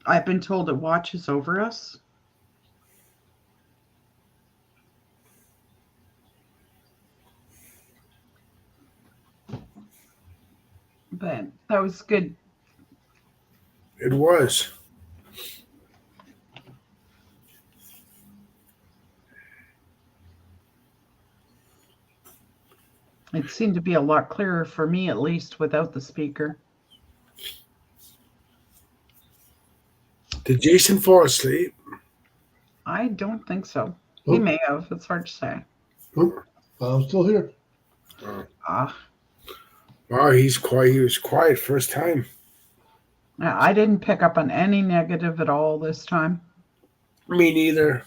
I've been told it watches over us. But that was good. It was. It seemed to be a lot clearer for me, at least, without the speaker. Did Jason fall asleep? I don't think so. He may have. It's hard to say. I'm still here. Wow, he's quiet. He was quiet first time. I didn't pick up on any negative at all this time. Me neither.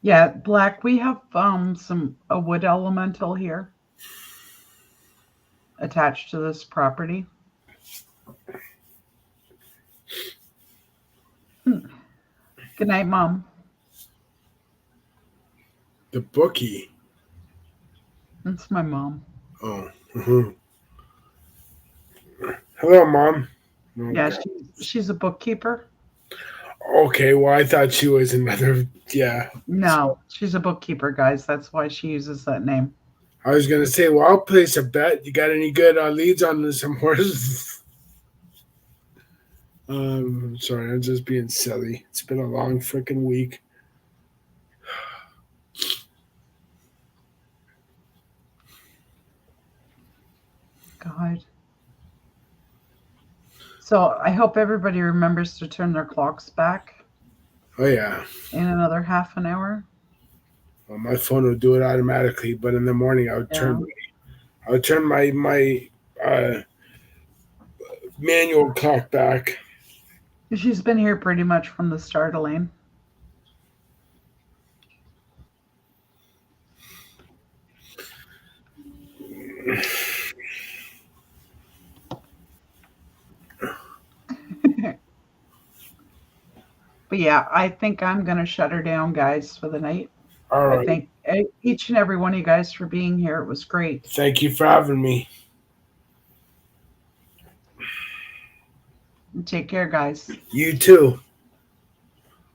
Yeah, Black, we have a wood elemental here attached to this property. Good night, Mom. The bookie. That's my mom. Oh. Hello, Mom. Okay. Yeah, she's a bookkeeper. Okay, well, I thought she was another. Yeah. No, she's a bookkeeper, guys. That's why she uses that name. I was going to say, well, I'll place a bet. You got any good leads on some horses? Sorry, I'm just being silly. It's been a long freaking week. God. So I hope everybody remembers to turn their clocks back. Oh, yeah. In another half an hour. Well, my phone will do it automatically, but in the morning I would turn my manual clock back. She's been here pretty much from the start, Elaine. But yeah, I think I'm going to shut her down, guys, for the night. All right. I thank each and every one of you guys for being here. It was great. Thank you for having me. Take care, guys. You too.